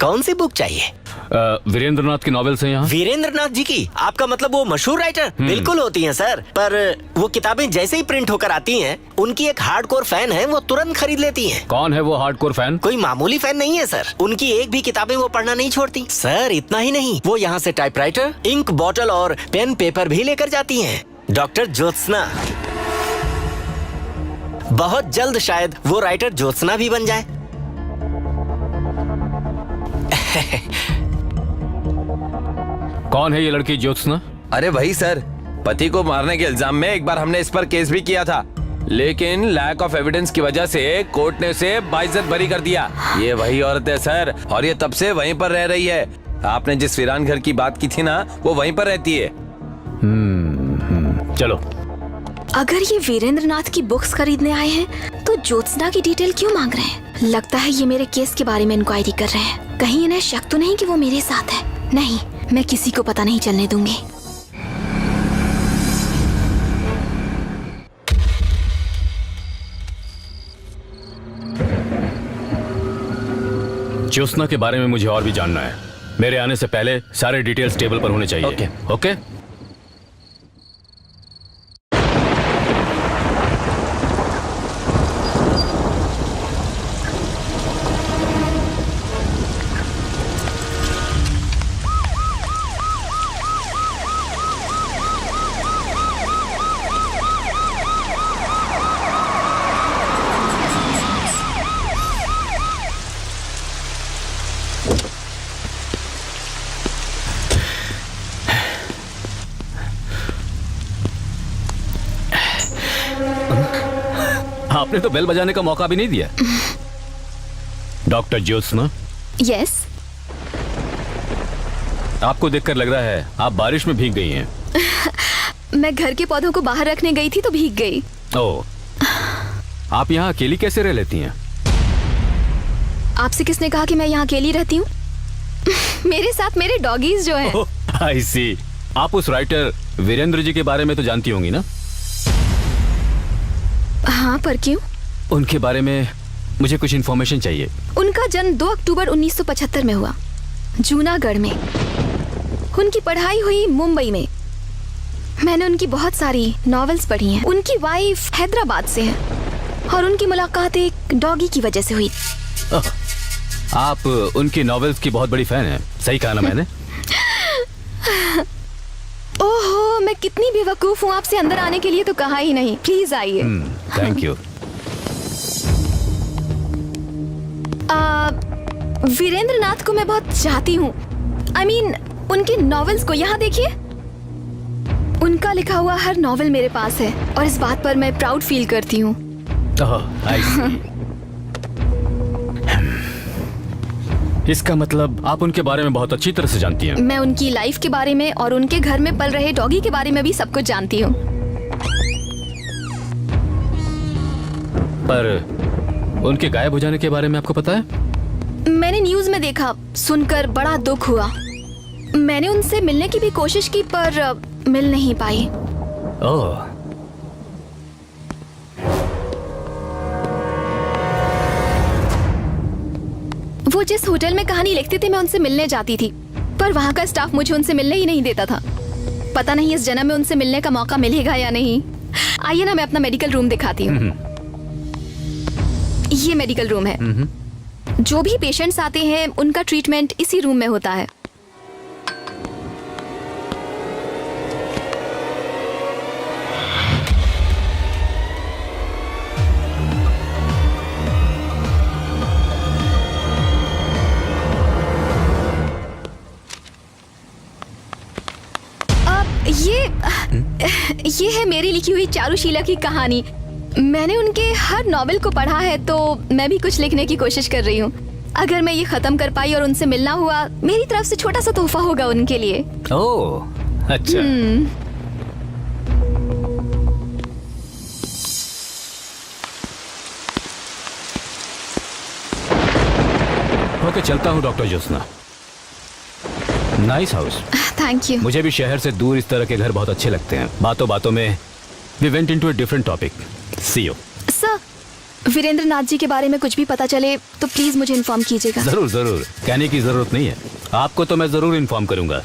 कौन सी बुक चाहिए? वीरेंद्रनाथ की नॉवेल्स हैं यहाँ। वीरेंद्रनाथ जी की? आपका मतलब वो मशहूर राइटर? बिल्कुल होती हैं सर, पर वो किताबें जैसे ही प्रिंट होकर आती हैं, उनकी एक हार्डकोर फैन है, वो तुरंत खरीद लेती हैं। कौन है वो हार्डकोर फैन? कोई मामूली फैन नहीं है सर, उनकी एक भी किताबें वो पढ़ना नहीं छोड़ती। सर इतना ही नहीं, वो यहाँ से टाइपराइटर, इंक बॉटल और पेन पेपर भी लेकर जाती हैं। डॉक्टर ज्योत्सना, बहुत जल्द शायद वो राइटर ज्योत्सना भी बन जाए। कौन है ये लड़की ज्योत्सना? अरे वही सर, पति को मारने के इल्जाम में एक बार हमने इस पर केस भी किया था, लेकिन लैक ऑफ एविडेंस की वजह से कोर्ट ने उसे बाइज्जत बरी कर दिया। ये वही औरत है सर, और ये तब से वहीं पर रह रही है। आपने जिस वीरान घर की बात की थी ना, वो वहीं पर रहती है। चलो। अगर ये वीरेंद्रनाथ की बुक्स खरीदने आए हैं तो ज्योत्सना की डिटेल क्यों मांग रहे हैं? लगता है ये मेरे केस के बारे में इंक्वायरी कर रहे हैं। कहीं इन्हें शक तो नहीं कि वो मेरे साथ है? नहीं, मैं किसी को पता नहीं चलने दूंगी। ज्योत्सना के बारे में मुझे और भी जानना है। मेरे आने से पहले सारे डिटेल्स टेबल पर होने चाहिए। ओके। ओके? आपने तो बेल बजाने का मौका भी नहीं दिया। डॉक्टर ज्योत्सना। यस। आपको देखकर लग रहा है आप बारिश में भीग गई हैं। मैं घर के पौधों को बाहर रखने गई थी तो भीग गई। ओह, आप यहाँ अकेली कैसे रह लेती हैं? आपसे किसने कहा कि मैं यहाँ अकेली रहती हूँ? मेरे साथ मेरे डॉगीज जो हैं। आई सी। आप उस राइटर वीरेंद्र जी के बारे में तो जानती होंगी ना? हाँ, पर क्यों? उनके बारे में मुझे कुछ इन्फॉर्मेशन चाहिए। उनका जन्म 2 अक्टूबर 1975 में हुआ, जूनागढ़ में। उनकी पढ़ाई हुई मुंबई में। मैंने उनकी बहुत सारी नॉवेल्स पढ़ी हैं। उनकी वाइफ हैदराबाद से है और उनकी मुलाकात एक डॉगी की वजह से हुई। आप उनकी नॉवेल्स की बहुत बड़ी फैन हैं, सही कहा ना मैंने? ओहो, मैं कितनी बेवकूफ हूँ, आपसे अंदर आने के लिए तो कहा ही नहीं। प्लीज आइए। Thank you. वीरेंद्रनाथ को मैं बहुत चाहती हूँ। I mean, उनकी नॉवेल्स को यहाँ देखिए। उनका लिखा हुआ हर नॉवेल मेरे पास है और इस बात पर मैं प्राउड फील करती हूँ। I see। इसका मतलब आप उनके बारे में बहुत अच्छी तरह से जानती हैं। मैं उनकी लाइफ के बारे में और उनके घर में पल रहे डॉगी के बारे में भी सब कुछ जानती हूँ। पर उनके गायब हो जाने के बारे में आपको पता है? मैंने न्यूज में देखा, सुनकर बड़ा दुख हुआ। मैंने उनसे मिलने की भी कोशिश की पर मिल नहीं पाई। ओह। वो जिस होटल में कहानी लिखते थे मैं उनसे मिलने जाती थी, पर वहाँ का स्टाफ मुझे उनसे मिलने ही नहीं देता था। पता नहीं इस जन्म में उनसे मिलने का मौका मिलेगा या नहीं। आइए ना, मैं अपना मेडिकल रूम दिखाती हूँ। ये मेडिकल रूम है। जो भी पेशेंट्स आते हैं उनका ट्रीटमेंट इसी रूम में होता है। ये है मेरी लिखी हुई चारुशीला की कहानी। मैंने उनके हर नॉवेल को पढ़ा है तो मैं भी कुछ लिखने की कोशिश कर रही हूँ। अगर मैं ये खत्म कर पाई और उनसे मिलना हुआ, मेरी तरफ से छोटा सा तोहफा होगा उनके लिए। ओह, अच्छा। ओके, चलता हूँ doctor Jyotsna. Nice house. Thank you. मुझे भी शहर से दूर इस तरह के घर बहुत अच्छे लगते हैं। बातों बातों में we went into a different topic. See you. Sir, Virendra Nath ji के बारे में कुछ भी पता चले तो प्लीज मुझे इन्फॉर्म कीजिएगा। जरूर जरूर, कहने की जरूरत नहीं है, आपको तो मैं जरूर इन्फॉर्म करूंगा।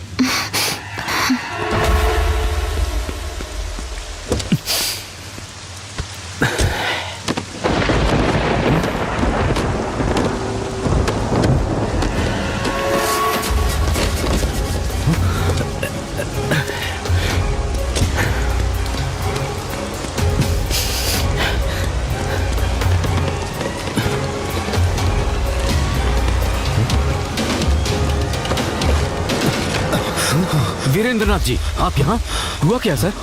वीरेंद्र नाथ जी, आप यहाँ? हुआ क्या सर?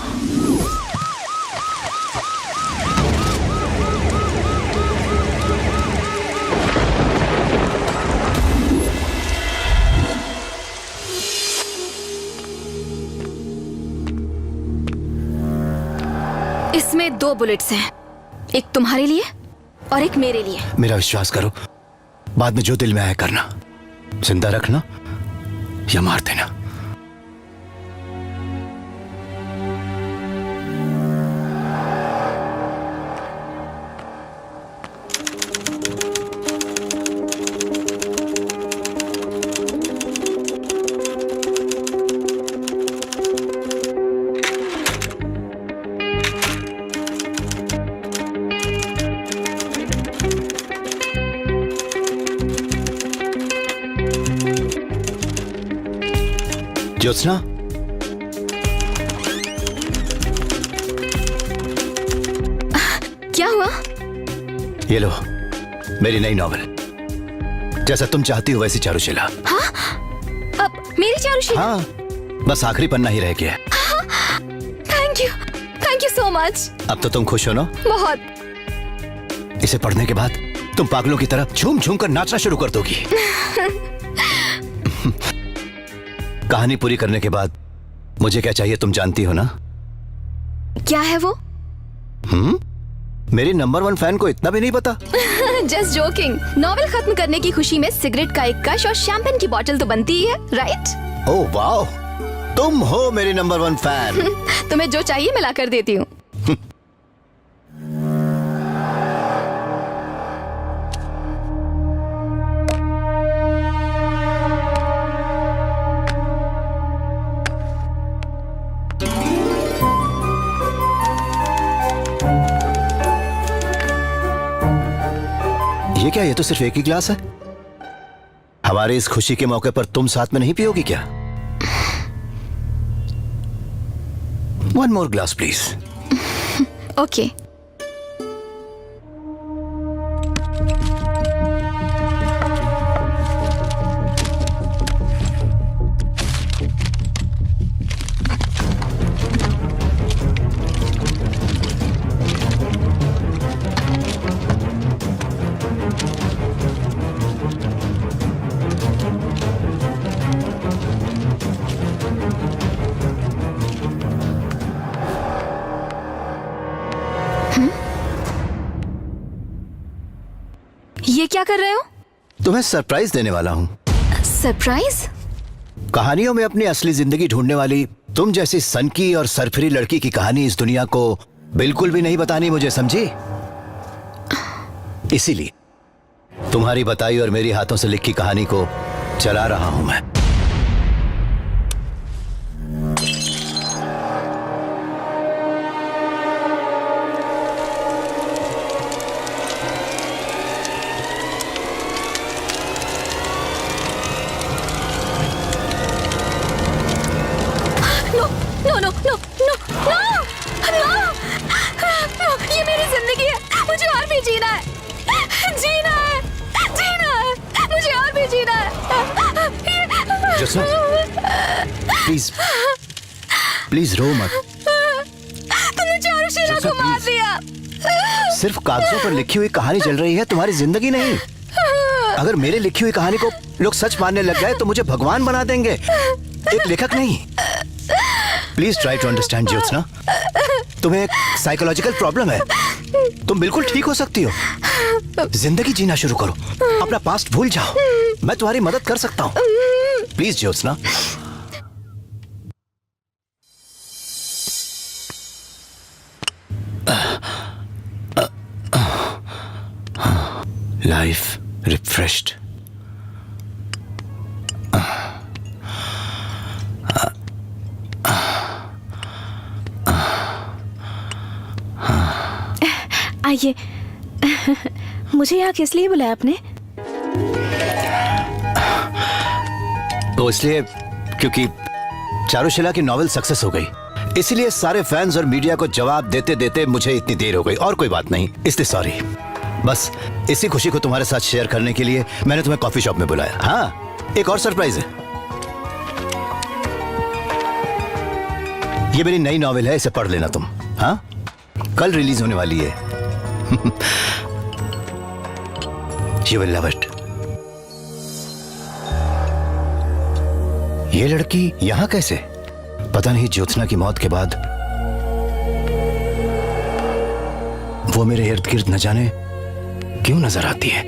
इसमें 2 बुलेट्स हैं, एक तुम्हारे लिए और एक मेरे लिए। मेरा विश्वास करो, बाद में जो दिल में आया करना, जिंदा रखना या मार देना। ज्योत्सना, क्या हुआ? ये लो मेरी नई नॉवल, जैसा तुम चाहती हो वैसी चारुशीला। अब मेरी चारुशीला? हाँ, बस आखिरी पन्ना ही रह गया है। Thank you so much. अब तो तुम खुश हो ना? बहुत। इसे पढ़ने के बाद तुम पागलों की तरह झूम झूम कर नाचना शुरू कर दोगी। कहानी पूरी करने के बाद मुझे क्या चाहिए तुम जानती हो ना? क्या है वो? मेरी नंबर 1 फैन को इतना भी नहीं पता? Just joking. नॉवेल खत्म करने की खुशी में सिगरेट का एक कश और शैंपेन की बोतल तो बनती ही है, राइट? ओह वाओ, तुम हो मेरी नंबर 1 फैन। तुम्हें जो चाहिए मैं ला कर देती हूँ। ये क्या, ये तो सिर्फ एक ही ग्लास है। हमारे इस खुशी के मौके पर तुम साथ में नहीं पियोगी क्या? 1 more glass प्लीज। ओके। ये क्या कर रहे हो? तुम्हें सरप्राइज देने वाला हूँ। सरप्राइज? कहानियों में अपनी असली जिंदगी ढूंढने वाली तुम जैसी सनकी और सरफरी लड़की की कहानी इस दुनिया को बिल्कुल भी नहीं बतानी, मुझे समझी? इसीलिए तुम्हारी बताई और मेरी हाथों से लिखी कहानी को चला रहा हूं मैं। ये मेरी जिंदगी है, मुझे और भी जीना है, जीना है, जीना है, मुझे और भी जीना है। ज्योत्सना, प्लीज प्लीज रो मत। तुमने चारुशीला को मार दिया। सिर्फ कागजों पर लिखी हुई कहानी चल रही है, तुम्हारी जिंदगी नहीं। अगर मेरे लिखी हुई कहानी को लोग सच मानने लग गए तो मुझे भगवान बना देंगे, एक लेखक नहीं। Please try to understand Jyotsna, तुम्हें एक साइकोलॉजिकल प्रॉब्लम है। तुम बिल्कुल ठीक हो सकती हो। जिंदगी जीना शुरू करो, अपना पास्ट भूल जाओ। मैं तुम्हारी मदद कर सकता हूँ। प्लीज ज्योत्सना। Life refreshed. आइए। मुझे यहाँ किस लिए बुलाया आपने? तो इसलिए क्योंकि चारुशिला की नॉवेल सक्सेस हो गई, इसीलिए सारे फैंस और मीडिया को जवाब देते देते मुझे इतनी देर हो गई। और कोई बात नहीं, इसलिए सॉरी। बस इसी खुशी को तुम्हारे साथ शेयर करने के लिए मैंने तुम्हें कॉफी शॉप में बुलाया। हाँ, एक और सरप्राइज है। ये मेरी नई नॉवेल है, इसे पढ़ लेना तुम। हाँ, कल रिलीज होने वाली है। You will love it. ये लड़की यहां कैसे? पता नहीं ज्योत्सना की मौत के बाद वो मेरे इर्द गिर्द न जाने क्यों नजर आती है।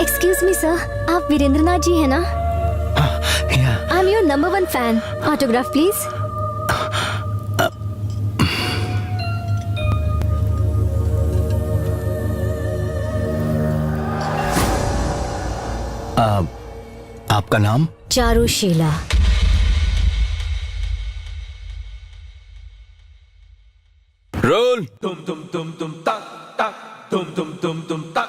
एक्सक्यूज मी सर, आप वीरेंद्रनाथ जी हैं ना? आई am your number 1 fan. Autograph please. आपका नाम? चारुशीला। रोल। तुम तक तक तुम तुम तुम तुम तक